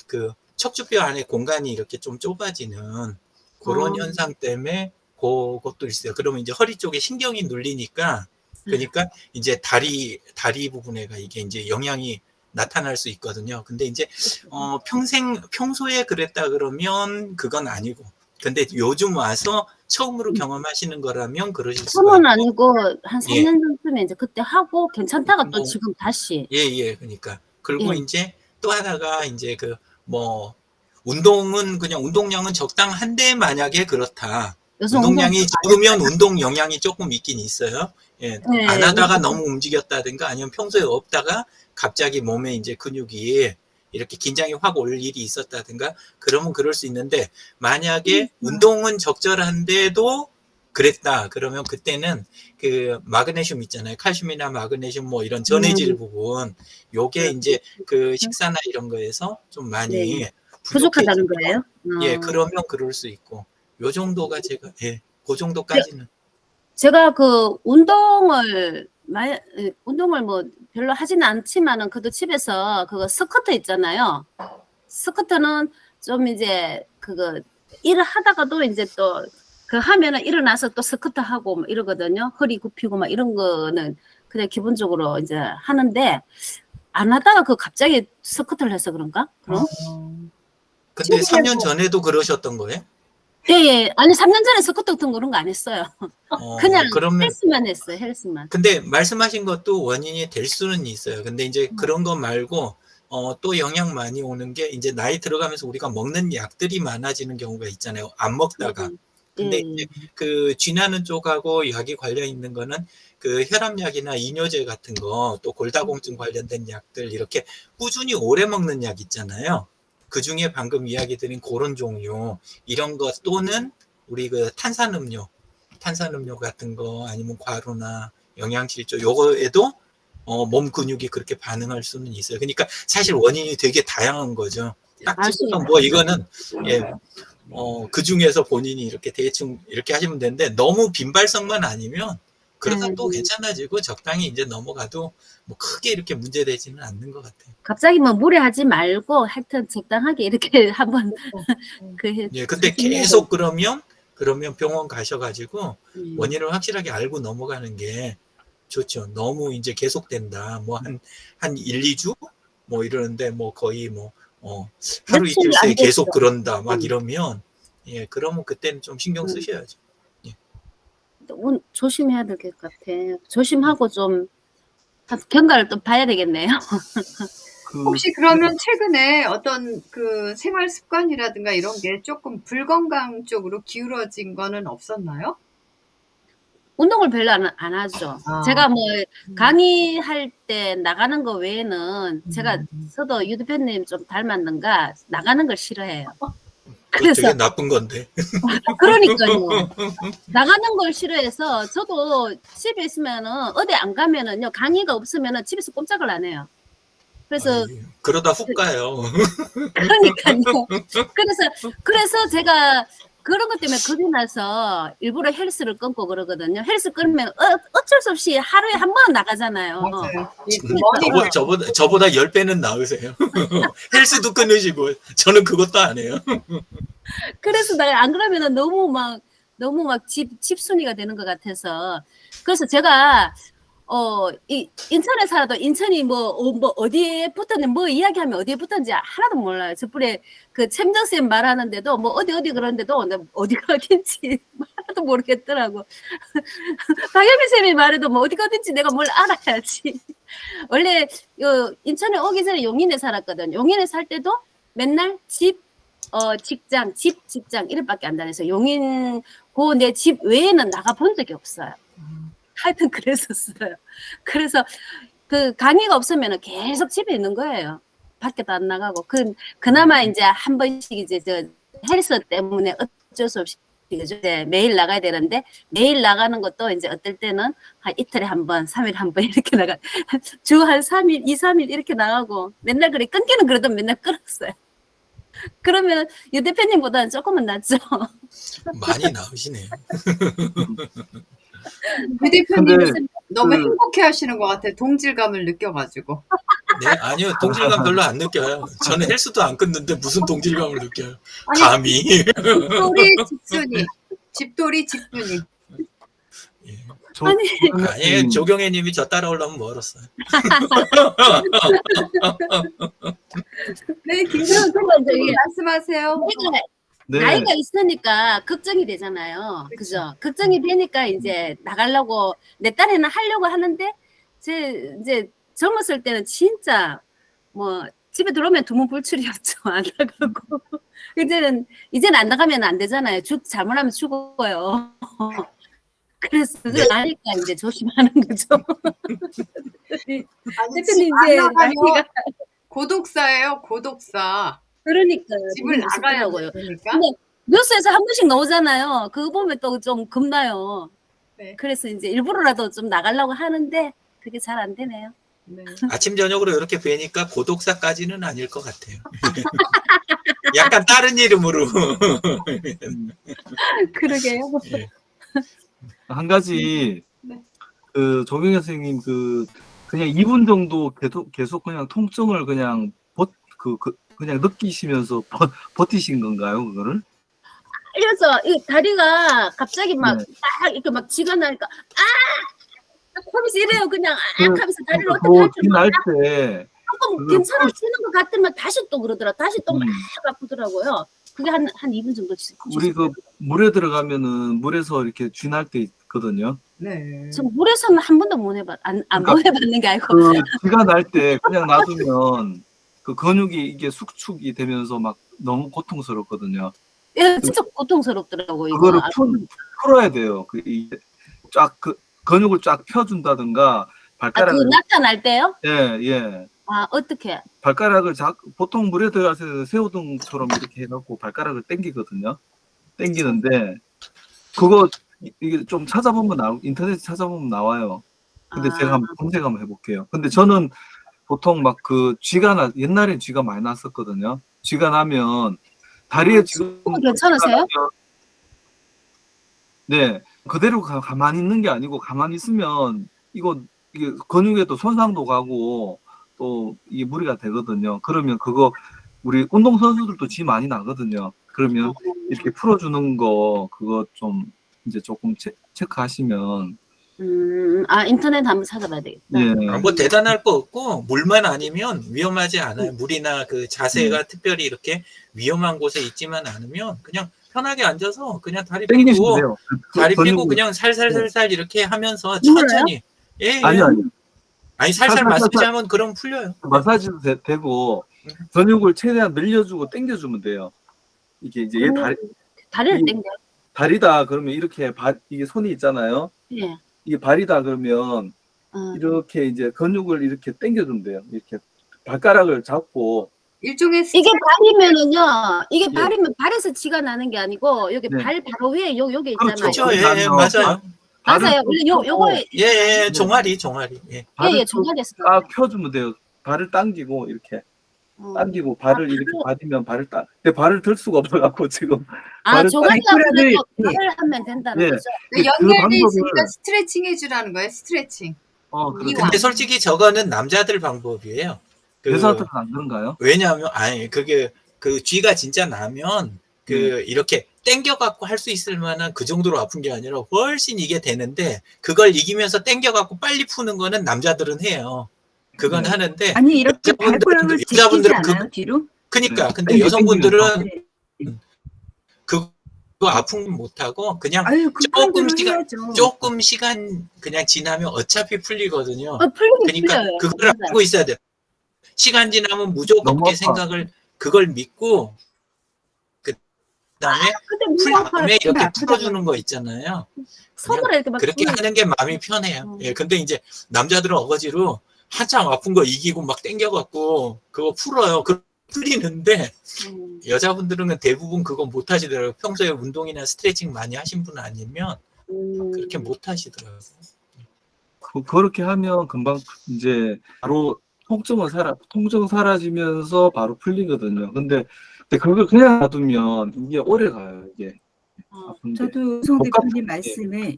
그 척추뼈 안에 공간이 이렇게 좀 좁아지는 그런 현상 때문에 그것도 있어요. 그러면 이제 허리 쪽에 신경이 눌리니까 그러니까 이제 다리 부분에가 이게 이제 영향이 나타날 수 있거든요. 근데 이제 평소에 그랬다 그러면 그건 아니고, 근데 요즘 와서 처음으로 경험하시는 거라면 그러실 수가 처음은 있고. 아니고 한 3년 예. 전쯤에 이제 그때 하고 괜찮다가 또 지금 다시. 예. 그러니까 그리고 이제 또 하나가 이제 운동은 그냥 운동량은 적당한데 만약에 그렇다. 운동량이 적으면 운동 영향이 조금 있긴 있어요. 예. 네, 안 하다가 너무 움직였다든가 아니면 평소에 없다가 갑자기 몸에 이제 근육이 이렇게 긴장이 확 올 일이 있었다든가 그러면 그럴 수 있는데, 만약에 운동은 적절한데도 그랬다 그러면 그때는 그 마그네슘 있잖아요. 칼슘이나 마그네슘 뭐 이런 전해질 부분, 요게 이제 그 식사나 이런 거에서 좀 많이 부족하다는 거예요? 예, 그러면 그럴 수 있고, 요 정도가 제가 그 정도까지는. 제가 그 운동을 뭐 별로 하지는 않지만은 그래도 집에서 그거 스쿼트 있잖아요. 스쿼트는 좀 이제 그거 일을 하다가도 이제 또 그 하면은 일어나서 또 스쿼트 하고 막 이러거든요. 허리 굽히고 막 이런 거는 그냥 기본적으로 이제 하는데, 안 하다가 그 갑자기 스쿼트를 해서 그런가? 그럼? 근데 3년 전에도 그러셨던 거예요? 예. 아니 3년 전에 스쿼트 같은 그런 거 안 했어요. 그냥 그러면, 헬스만 했어요. 헬스만. 근데 말씀하신 것도 원인이 될 수는 있어요. 근데 이제 그런 거 말고 또 영향 많이 오는 게 이제 나이 들어가면서 우리가 먹는 약들이 많아지는 경우가 있잖아요. 안 먹다가. 근데 이제 그 쥐나는 쪽하고 약이 관련 있는 거는 그 혈압약이나 이뇨제 같은 거, 또 골다공증 관련된 약들 이렇게 꾸준히 오래 먹는 약 있잖아요. 그 중에 방금 이야기 드린 그런 종류, 이런 것 또는 우리 그 탄산음료 같은 거, 아니면 과로나 영양실조, 요거에도 몸 근육이 그렇게 반응할 수는 있어요. 그러니까 사실 원인이 되게 다양한 거죠. 딱 집어서 뭐 이거는 그 중에서 본인이 이렇게 대충 이렇게 하시면 되는데, 너무 빈발성만 아니면 그러다 또 괜찮아지고 적당히 이제 넘어가도 뭐 크게 이렇게 문제되지는 않는 것 같아요. 갑자기 뭐 무리하지 말고 하여튼 적당하게 이렇게 한번 예, 근데 계속 그러면 병원 가셔가지고 원인을 확실하게 알고 넘어가는 게 좋죠. 너무 이제 계속된다. 뭐 한 1, 2주 뭐 이러는데 뭐 거의 뭐 하루 이틀 새에 계속 그런다 막 이러면, 예, 그러면 그때는 좀 신경 쓰셔야죠. 예. 조심해야 될 것 같아. 조심하고 좀 경과를 또 봐야 되겠네요. 혹시 그러면 최근에 어떤 그 생활 습관이라든가 이런 게 조금 불건강 쪽으로 기울어진 거는 없었나요? 운동을 별로 안 하죠. 제가 뭐 강의할 때 나가는 거 외에는 저도 유 대표님 좀 닮았는가 나가는 걸 싫어해요. 그래서 되게 나쁜 건데. 그러니까요. 나가는 걸 싫어해서 저도 집에 있으면은 어디 안 가면은요, 강의가 없으면은 집에서 꼼짝을 안 해요. 그래서 그러다 훅 가요. 그러니까요. 그래서 제가 그런 것 때문에 겁이 나서 일부러 헬스를 끊고 그러거든요. 헬스 끊으면 어쩔 수 없이 하루에 한 번 나가잖아요. 맞아요. 저보다 10배는 나으세요. 헬스도 끊으시고 저는 그것도 안 해요. 그래서 내가 안 그러면은 너무 막 집순이가 되는 것 같아서. 그래서 제가 이 인천에 살아도 인천이 뭐 어디에 붙었는지, 뭐 이야기하면 어디에 붙었는지 하나도 몰라요. 저번에 그 챔정쌤 말하는데도 뭐 어디 그러는데도 어디가 어딘지 하나도 모르겠더라고. 박영민 쌤이 말해도 뭐 어디가 어딘지 내가 뭘 알아야지. 원래 인천에 오기 전에 용인에 살았거든. 용인에 살 때도 맨날 집 직장 이름밖에 안 다녀서 용인 내 집 외에는 나가 본 적이 없어요. 하여튼 그랬었어요. 그래서 그 강의가 없으면은 계속 집에 있는 거예요. 밖에도 안 나가고. 그나마 이제 한 번씩 이제 저 헬스 때문에 어쩔 수 없이 이제 매일 나가야 되는데, 매일 나가는 것도 이제 어떨 때는 한 이틀에 한 번, 3일에 한 번 이렇게 주 한 3일, 2, 3일 이렇게 나가고, 맨날 그래, 끊기는 그래도 맨날 끊었어요. 그러면 유 대표님보다는 조금은 낫죠. 많이 나으시네요. 유 대표님 근데 너무 그- 행복해 하시는 것 같아요. 동질감을 느껴가지고. 네, 아니요. 동질감 별로 안 느껴요. 저는 헬스도 안 끊는데 무슨 동질감을 느껴요. 아니, 감히. 집돌이 집순이. 집돌이 집순이. 아니, 조경혜 님이 저 따라오려면 멀었어요. 네, 김정은 선생님 말씀하세요. 네. 나이가 있으니까 걱정이 되잖아요. 그죠? 걱정이 되니까 이제 나가려고, 내 딸애는 하려고 하는데, 이제 젊었을 때는 진짜 뭐 집에 들어오면 두문불출이었죠. 안 나가고. 이제는 안 나가면 안 되잖아요. 잘못하면 죽어요. 그래서 그걸 아니까 이제 조심하는 거죠. 대표님 이제 나이가 고독사예요, 고독사. 그러니까요. 집을 나가야 고요. 되니까. 근데 뉴스에서 한 번씩 나오잖아요. 그거 보면 또 좀 겁나요. 네. 그래서 이제 일부러라도 좀 나가려고 하는데 그게 잘 안 되네요. 네. 아침 저녁으로 이렇게 뵈니까 고독사까지는 아닐 것 같아요. 약간 다른 이름으로. 그러게요. 한 가지 네. 그 조경혜 선생님 그냥 2분 정도 계속 그냥 통증을 그냥 그냥 느끼시면서 버티신 건가요, 그거를? 그래서 이 다리가 갑자기 막 네. 딱 이렇게 막 쥐가 나니까 하면서 이래요. 그냥 하면서 다리를 어떻게 그거 할지 지날 때 조금 괜찮아지는 것 같으면 다시 또 그러더라. 다시 또 막 아프더라고요. 그게 한 2분 정도 우리 그 물에 들어가면은 물에서 이렇게 쥐날 때 있거든요. 네. 전 물에서는 한 번도 못 해봤, 안 해봤는 게 아니고. 그 쥐가 날 때 그냥 놔두면 그 근육이 이게 수축이 되면서 막 너무 고통스럽거든요. 예, 진짜 고통스럽더라고요. 이거. 그거를 풀어야 돼요. 그 근육을 쫙 펴준다든가 발가락을 그 나타날 때요? 예. 어떻게? 발가락을 보통 물에 들어가서 새우등처럼 이렇게 해갖고 발가락을 당기거든요. 당기는데 그거 이게 좀 찾아보면 인터넷에 찾아보면 나와요. 근데 제가 한번 검색 한번 해볼게요. 근데 저는 보통 막 옛날엔 쥐가 많이 났었거든요. 쥐가 나면 다리에 지금 괜찮으세요? 네, 그대로 가만히 있는 게 아니고 가만히 있으면 이게 근육에도 손상도 가고 또 이게 무리가 되거든요. 그러면 그거 우리 운동 선수들도 쥐 많이 나거든요. 그러면 이렇게 풀어주는 거 그거 좀 이제 조금 체크하시면. 인터넷 한번 찾아봐야 되겠다. 네. 뭐 대단할 거 없고 물만 아니면 위험하지 않아요. 물이나 그 자세가 특별히 이렇게 위험한 곳에 있지만 않으면 그냥 편하게 앉아서 그냥 다리 펴고 돼요. 그냥 살살살살 이렇게 하면서 천천히. 예. 아니 살살 마사지하면 그럼 풀려요. 마사지도 되고 근육을 최대한 늘려주고 당겨주면 돼요. 이게 이제 다리를 당겨. 발이다 그러면 이렇게 이게 손이 있잖아요. 예. 이게 발이다 그러면 이렇게 이제 근육을 이렇게 당겨주면 돼요. 이렇게 발가락을 잡고. 일종의 이게 발이면은요. 이게 발이면 발에서 쥐가 나는 게 아니고 여기 발 바로 위에 여기 있잖아요. 그렇죠. 예, 맞아요. 맞아요. 요거 예, 종아리. 예, 종아리에서 딱 펴주면 돼요. 발을 당기고 이렇게. 당기고 발을 이렇게 받으면 근데 발을 들 수가 없어갖고 지금. 종아리 앞으로 발을 하면 된다는 거죠. 연결돼 있으니까 스트레칭 해주라는 거예요. 스트레칭. 근데 솔직히 저거는 남자들 방법이에요. 여자들은 안 그런가요? 왜냐하면 그게 그 쥐가 진짜 나면 이렇게 땡겨갖고 할 수 있을 만한 그 정도로 아픈 게 아니라 훨씬 이게 되는데 그걸 이기면서 땡겨갖고 빨리 푸는 거는 남자들은 해요. 그건 하는데 아니 이렇게 발가락을 제끼지 않아요? 뒤로? 그니까 근데 여성분들은 그거 아픈 못하고 그냥 조금 시간 그냥 지나면 어차피 풀리거든요. 그러니까 그걸 알고 있어야 돼요. 시간 지나면 무조건 생각을 그걸 믿고 그다음에 풀다음에 이렇게 풀어주는 거 있잖아요. 그렇게 하는 게 마음이 편해요. 예, 근데 이제 남자들은 어거지로 한참 아픈 거 이기고 막 땡겨갖고 그거 풀어요. 풀리는데 여자분들은 대부분 그거 못 하시더라고요. 평소에 운동이나 스트레칭 많이 하신 분 아니면 그렇게 못 하시더라고요. 그렇게 하면 금방 이제 바로 통증 사라지면서 바로 풀리거든요. 근데 그걸 그냥 놔두면 이게 오래 가요, 이게. 저도 송 대표님 말씀에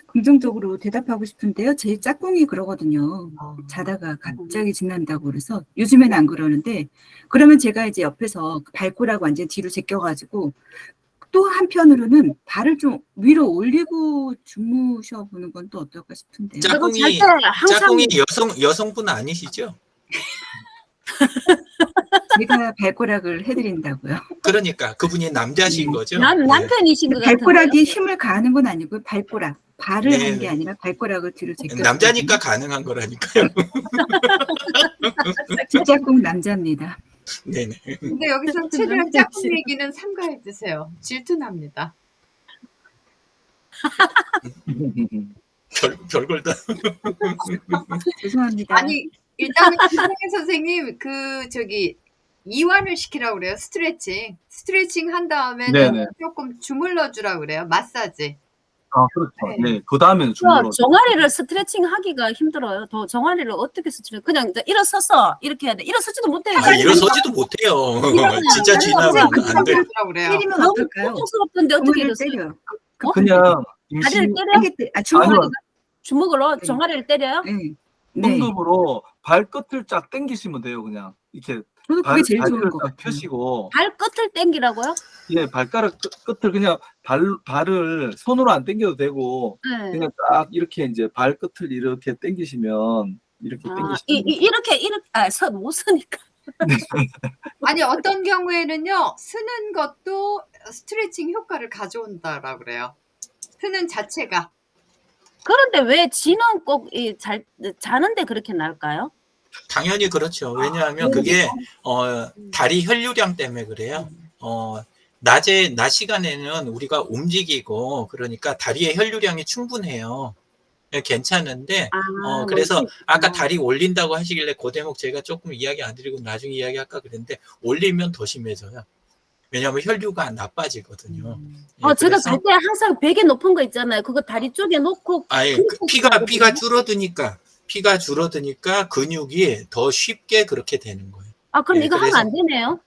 긍정적으로 대답하고 싶은데요. 제 짝꿍이 그러거든요. 자다가 갑자기 진난다고 그래서 요즘에는 안 그러는데 그러면 제가 이제 옆에서 발꼬라고 완전 뒤로 제껴가지고 또 한편으로는 발을 좀 위로 올리고 주무셔 보는 건 또 어떨까 싶은데요. 짝꿍이 여성분 아니시죠? 제가 발꼬락을 해드린다고요. 그러니까 그분이 남자신 거죠? 남편이신 것 같아요. 발꼬락이 힘을 가하는 건 아니고 발꼬락. 발을 하는 게 아니라 발꼬락을 뒤로 제껴. 남자니까 가능한 거라니까요. 제 짝꿍 남자입니다. 네네. 근데 여기서 최대한 짝꿍 얘기는 삼가해 주세요. 질투납니다. 별걸 다. 죄송합니다. 아니 일단은 김상현 선생님 이완을 시키라고 그래요. 스트레칭 한 다음에는 네네. 조금 주물러 주라고 그래요. 마사지. 그렇죠. 네. 그 다음에는 주물러. 종아리를 스트레칭 하기가 힘들어요. 종아리를 어떻게 스트레칭? 그냥 일어서서 이렇게 해야 돼. 일어서지도 못해요. 일어서지도 못해요. 진짜 지나면 안 돼. 때리면 어떨까요? 고통스럽던데 어떻게 일어서요? 그냥 다리를 때려? 주먹으로 종아리를 때려요? 네. 등급으로 발끝을 쫙 당기시면 돼요. 그냥 이렇게. 저도 그게 제일 좋은 것 같아요. 펴시고. 발끝을 당기라고요? 예, 발가락 끝을 그냥 발을 손으로 안 당겨도 되고 그냥 딱 이렇게 이제 발끝을 이렇게 당기시면 이렇게 당기시면 이렇게 못 쓰니까. 아니 어떤 경우에는요 쓰는 것도 스트레칭 효과를 가져온다라고 그래요. 쓰는 자체가. 그런데 왜 지는 꼭 자는데 그렇게 날까요? 당연히 그렇죠. 왜냐하면 그게 다리 혈류량 때문에 그래요. 낮 시간에는 우리가 움직이고 그러니까 다리의 혈류량이 충분해요. 괜찮은데 그래서 아까 다리 올린다고 하시길래 그 대목 제가 조금 이야기 안 드리고 나중에 이야기할까 그랬는데 올리면 더 심해져요. 왜냐하면 혈류가 나빠지거든요. 제가 갈 때 항상 베개 높은 거 있잖아요. 그거 다리 쪽에 놓고 피가 줄어드니까 근육이 더 쉽게 그렇게 되는 거예요. 그럼 이거 하면 안 되네요.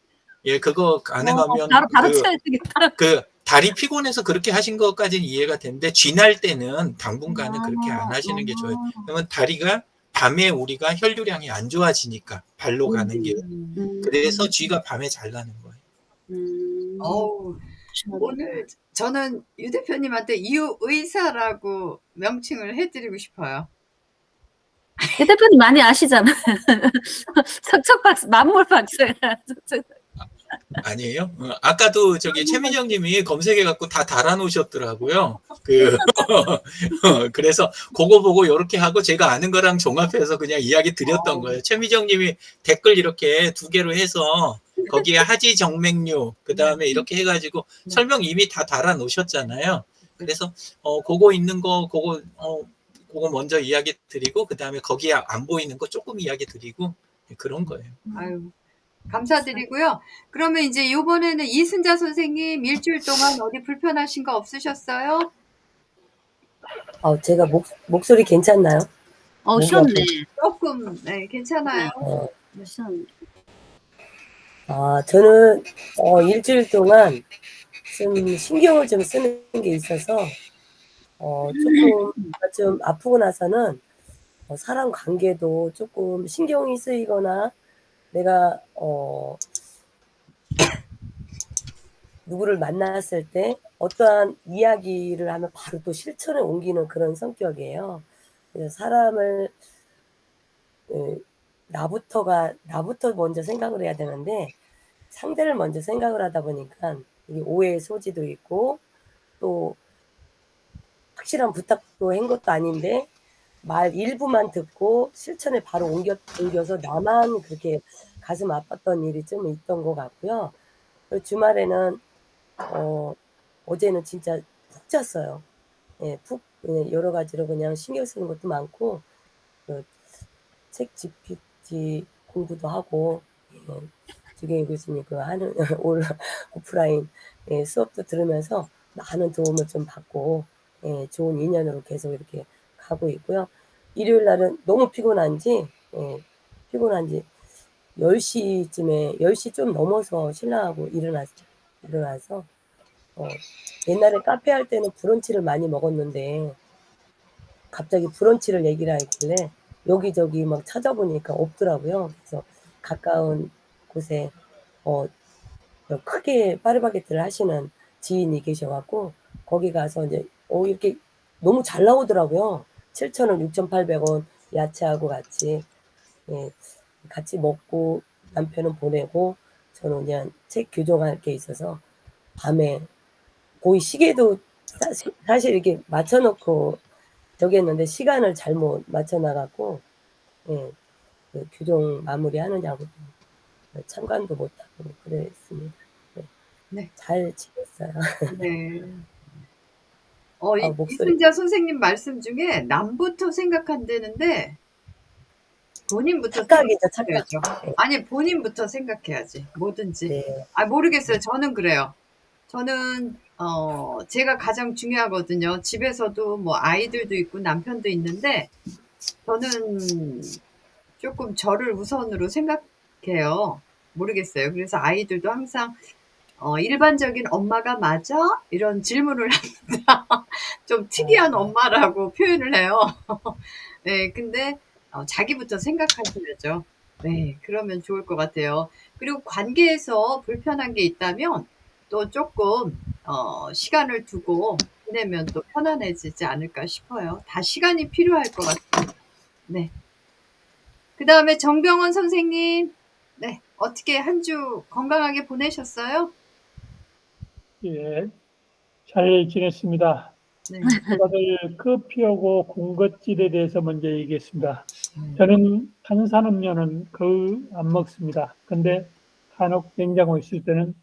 그거 가능하면 바로 쳐야 되겠다. 다리 피곤해서 그렇게 하신 것까지는 이해가 되는데 쥐날 때는 당분간은 그렇게 안 하시는 게 좋아요. 그러면 다리가 밤에 우리가 혈류량이 안 좋아지니까 발로 가는 게 그래서 쥐가 밤에 잘 나는 거예요. 오늘 저는 유 대표님한테 유의사라고 명칭을 해드리고 싶어요. 유 대표님 많이 아시잖아요. 석석박사, 만물박사야. 아니에요? 아까도 최민정님이 검색해갖고 다 달아놓으셨더라고요. 그래서 그거 보고 이렇게 하고 제가 아는 거랑 종합해서 그냥 이야기 드렸던 거예요. 최민정님이 댓글 이렇게 2개로 해서 거기에 하지 정맥류 그 다음에 이렇게 해가지고 설명 이미 다 달아놓으셨잖아요. 그래서 그거 있는 거 그거 먼저 이야기 드리고 그 다음에 거기에 안 보이는 거 조금 이야기 드리고 그런 거예요. 아유. 감사드리고요. 그러면 이제 이번에는 이순자 선생님 일주일 동안 어디 불편하신 거 없으셨어요? 제가 목소리 괜찮나요? 쉬었네. 조금 괜찮아요. 쉬었네. 저는 일주일 동안 좀 신경을 좀 쓰는 게 있어서 좀 아프고 나서는 사람 관계도 조금 신경이 쓰이거나 내가 누구를 만났을 때 어떠한 이야기를 하면 바로 또 실천에 옮기는 그런 성격이에요. 그래서 사람을 나부터 먼저 생각을 해야 되는데 상대를 먼저 생각을 하다 보니까 이게 오해의 소지도 있고 또 확실한 부탁도 한 것도 아닌데 말 일부만 듣고 실천에 바로 옮겨서 나만 그렇게 가슴 아팠던 일이 좀 있던 것 같고요. 주말에는 어제는 진짜 푹 잤어요. 푹 여러 가지로 그냥 신경 쓰는 것도 많고 책 GPT 공부도 하고 예, 주경희 교수님 그 하는 오프라인 예, 수업도 들으면서 많은 도움을 좀 받고 예, 좋은 인연으로 계속 이렇게 가고 있고요. 일요일 날은 너무 피곤한지 10시쯤에 10시 좀 넘어서 신랑하고 일어나서 옛날에 카페 할 때는 브런치를 많이 먹었는데 갑자기 브런치를 얘기를 하길래 여기저기 막 찾아보니까 없더라고요. 그래서 가까운 곳에 크게 파리바게뜨를 하시는 지인이 계셔갖고 거기 가서 이제 이렇게 너무 잘 나오더라고요. 7,000원, 6,800원 야채하고 같이 예, 같이 먹고 남편은 보내고 저는 그냥 책 교정할 게 있어서 밤에 거의 시계도 사실 이렇게 맞춰놓고 저기 했는데 시간을 잘못 맞춰놔갖고 예, 그 교정 마무리하느냐고 참관도 못하고 그랬습니다. 네. 네. 잘 지냈어요. 네. 목소리. 이순자 선생님 말씀 중에 남부터 생각한다는데 본인부터 착각이죠, 생각해야죠. 네. 아니 본인부터 생각해야지 뭐든지. 네. 모르겠어요. 저는 그래요. 저는 제가 가장 중요하거든요. 집에서도 뭐 아이들도 있고 남편도 있는데 저는 조금 저를 우선으로 생각해요. 모르겠어요. 그래서 아이들도 항상 일반적인 엄마가 맞아? 이런 질문을 합니다. 좀 특이한 엄마라고 표현을 해요. 네, 근데 자기부터 생각하셔야죠. 네, 그러면 좋을 것 같아요. 그리고 관계에서 불편한 게 있다면 또 조금 시간을 두고 지내면 또 편안해지지 않을까 싶어요. 다 시간이 필요할 것 같아요. 네. 그 다음에 정병원 선생님, 네, 어떻게 한 주 건강하게 보내셨어요? 예, 잘 지냈습니다. 네. 다들 커피하고 군것질에 대해서 먼저 얘기했습니다. 저는 탄산음료는 거의 안 먹습니다. 근데 간혹 냉장고에 있을 때는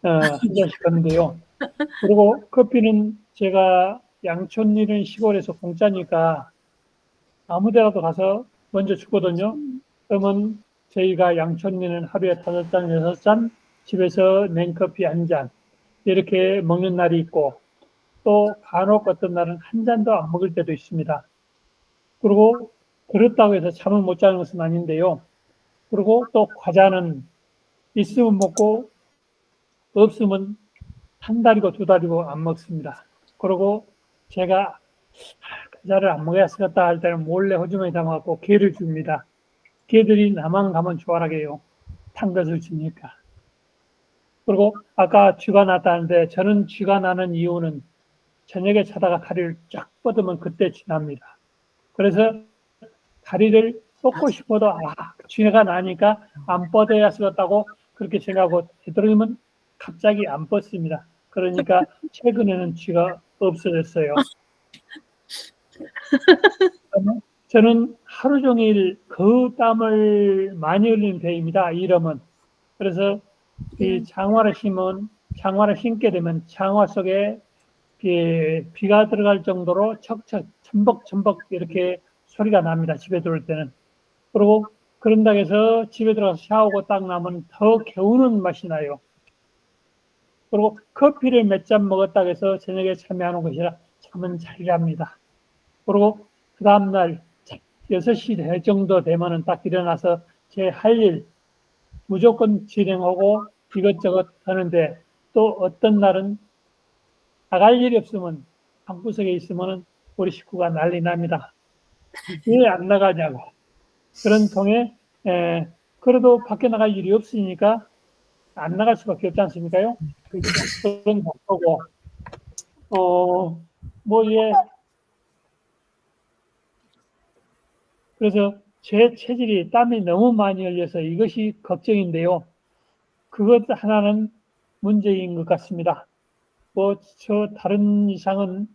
한 잔씩 하는데요. 그리고 커피는 제가 양촌 이런 시골에서 공짜니까 아무 데라도 가서 먼저 주거든요. 그러면 저희가 양촌리는 하루에 5잔, 6잔 집에서 냉커피 1잔 이렇게 먹는 날이 있고 또 간혹 어떤 날은 한 잔도 안 먹을 때도 있습니다. 그리고 그렇다고 해서 잠을 못 자는 것은 아닌데요. 그리고 또 과자는 있으면 먹고 없으면 한 달이고 2달이고 안 먹습니다. 그리고 제가 과자를 안 먹어야 쓰겠다 할 때는 몰래 호주머니 담아갖고 개를 줍니다. 개들이 나만 가면 좋아하게 해요. 탄 것을 주니까. 그리고 아까 쥐가 났다는데 저는 쥐가 나는 이유는 저녁에 자다가 다리를 쫙 뻗으면 그때 쥐납니다. 그래서 다리를 뻗고 싶어도 쥐가 나니까 안 뻗어야 쓰겠다고 그렇게 생각하고 되도록이면 갑자기 안 뻗습니다. 그러니까 최근에는 쥐가 없어졌어요. 저는 하루 종일 그 땀을 많이 흘리는 배입니다. 이러면. 그래서 이 장화를 신게 되면 장화 속에 비가 들어갈 정도로 척척 첨벅첨벅 이렇게 소리가 납니다. 집에 들어올 때는. 그리고 그런다고 해서 집에 들어가서 샤워하고 딱 나면 더 개우는 맛이 나요. 그리고 커피를 몇 잔 먹었다고 해서 저녁에 참여하는 것이라 잠은 잘 잡니다. 그리고 그 다음날 6시 될 정도 되면은 딱 일어나서 제 할 일 무조건 진행하고 이것저것 하는데 또 어떤 날은 나갈 일이 없으면 방구석에 있으면 우리 식구가 난리 납니다. 왜 안 나가냐고. 그런 통에 그래도 밖에 나갈 일이 없으니까 안 나갈 수밖에 없지 않습니까요? 그런 거고 그래서 제 체질이 땀이 너무 많이 흘려서 이것이 걱정인데요. 그것 하나는 문제인 것 같습니다. 저 다른 이상은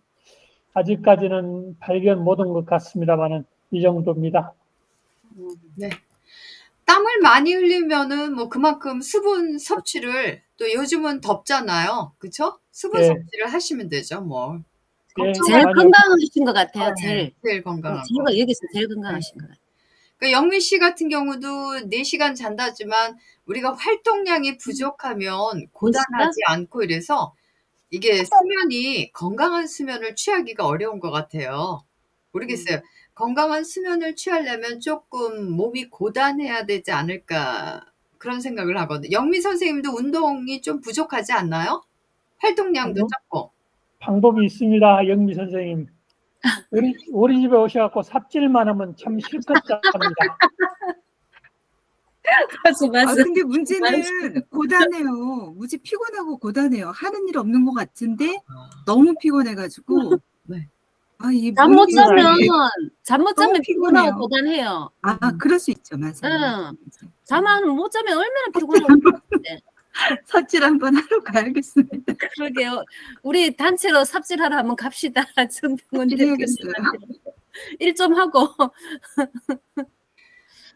아직까지는 발견 못한 것 같습니다만은 이 정도입니다. 네. 땀을 많이 흘리면은 뭐 그만큼 수분 섭취를 또 요즘은 덥잖아요. 그쵸? 수분 네. 섭취를 하시면 되죠, 뭐. 제일 건강하신 것 같아요. 제일 건강하고. 제가 여기서 제일 건강하신 것 같아요. 그러니까 영민 씨 같은 경우도 4시간 잔다지만 우리가 활동량이 부족하면 고단하지 않고 이래서 이게 수면이 건강한 수면을 취하기가 어려운 것 같아요. 모르겠어요. 건강한 수면을 취하려면 조금 몸이 고단해야 되지 않을까 그런 생각을 하거든요. 영미 선생님도 운동이 좀 부족하지 않나요? 활동량도 적고. 방법이 있습니다, 영미 선생님. 우리 집에 오셔갖고 삽질만 하면 참 실컷 잡니다. 맞아. 근데 문제는 고단해요. 무지 피곤하고 고단해요. 하는 일 없는 것 같은데 너무 피곤해가지고. 네. 잠 못 자면 피곤하고 고단해요. 그럴 수 있죠, 맞아요. 응. 잠 못 자면 얼마나 피곤한데. 삽질 한번 하러 가야겠습니다. 그러게요. 우리 단체로 삽질하러 한번 갑시다. 정병원 해야겠어요. 일 좀 하고.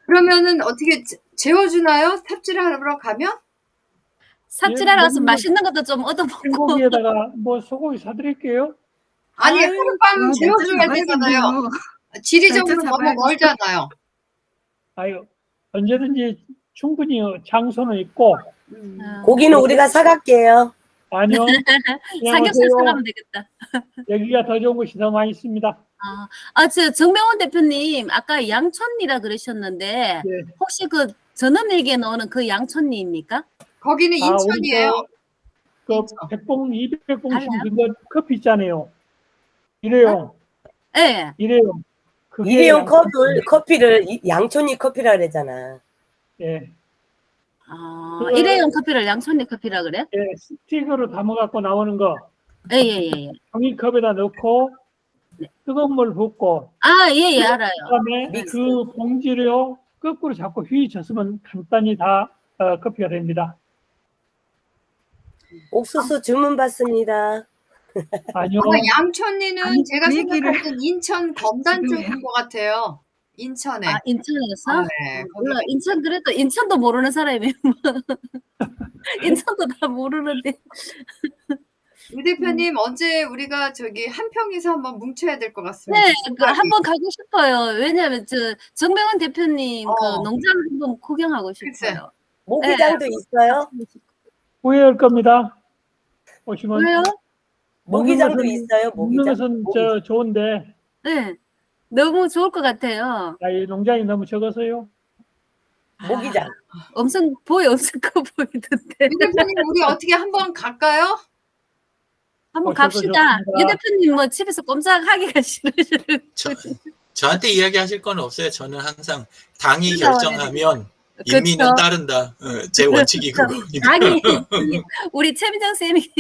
그러면은 어떻게 재워주나요? 삽질하러 가면? 삽질하러 가서 맛있는 것도 좀 얻어먹고. 소고기에다가 뭐 소고기 사드릴게요. 아니 하룻밤 재워줘야 되잖아요. 지리적으로 너무 멀잖아요. 아유 언제든지 충분히 장소는 있고. 고기는 우리가 사갈게요. 아니요. 삼겹살 사가면 되겠다. 여기가 더 좋은 곳이 더 많이 있습니다. 저 정병원 대표님 아까 양촌리라 그러셨는데 네. 혹시 그 전원일기에 나오는 그 양촌리입니까? 거기는 인천이에요. 그 100봉, 200봉씩 그거 커피 있잖아요. 일회용. 네. 일회용. 일회용 커피를 양촌리 커피라 그러잖아. 예. 일회용 커피를 양촌리 커피라 그래? 예, 스틱으로 담아갖고 나오는 거. 예. 종이컵에다 넣고 뜨거운 물 붓고. 예, 알아요. 그다음에 그 봉지를 거꾸로 잡고 휘저으면 간단히 다 커피가 됩니다. 옥수수 주문 받습니다. 아니요. 양촌리는 제가 생각할 땐 인천 검단 쪽인 것 같아요. 인천에. 인천에서? 네. 몰라, 인천 그래도 인천도 모르는 사람이 인천도 다 모르는데. 유 대표님 언제 우리가 저기 한평에서 한번 뭉쳐야 될 것 같습니다. 네, 한번 가고 싶어요. 왜냐하면 정병원 대표님 그 농장 한번 구경하고 싶어요. 모기장도 있어요? 후회할 겁니다. 오시면. 왜요? 모기장도 있어요. 먹는 것은 좋은데. 네, 너무 좋을 것 같아요. 이 농장이 너무 적어서요. 모기장. 엄청 커 보이던데. 유 대표님 우리 어떻게 한번 갈까요? 한번 갑시다. 유 대표님 뭐 집에서 꼼짝하기가 싫으시는. 저한테 이야기하실 건 없어요. 저는 항상 당이 결정하면 인민은 따른다. 제 원칙이 그거입니다. 우리 최민정 쌤이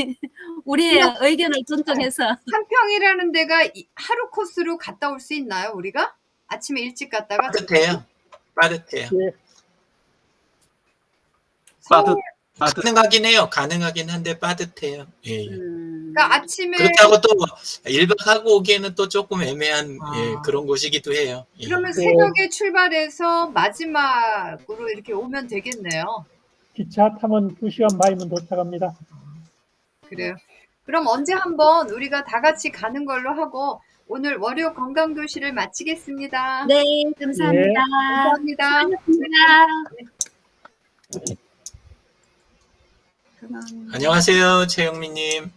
우리의 의견을 존중해서. 한평이라는 데가 하루 코스로 갔다 올 수 있나요? 우리가? 아침에 일찍 갔다가? 빠듯해요. 네. 가능하긴 해요. 가능하긴 한데 빠듯해요. 예. 그러니까 아침에 그렇다고 또 1박하고 오기에는 또 조금 애매한 그런 곳이기도 해요. 예. 그러면 새벽에 출발해서 마지막으로 이렇게 오면 되겠네요. 기차 타면 2시간 반이면 도착합니다. 그래요. 그럼 언제 한번 우리가 다 같이 가는 걸로 하고 오늘 월요 건강도시를 마치겠습니다. 네, 감사합니다. 감사합니다. 안녕하세요, 최영민님.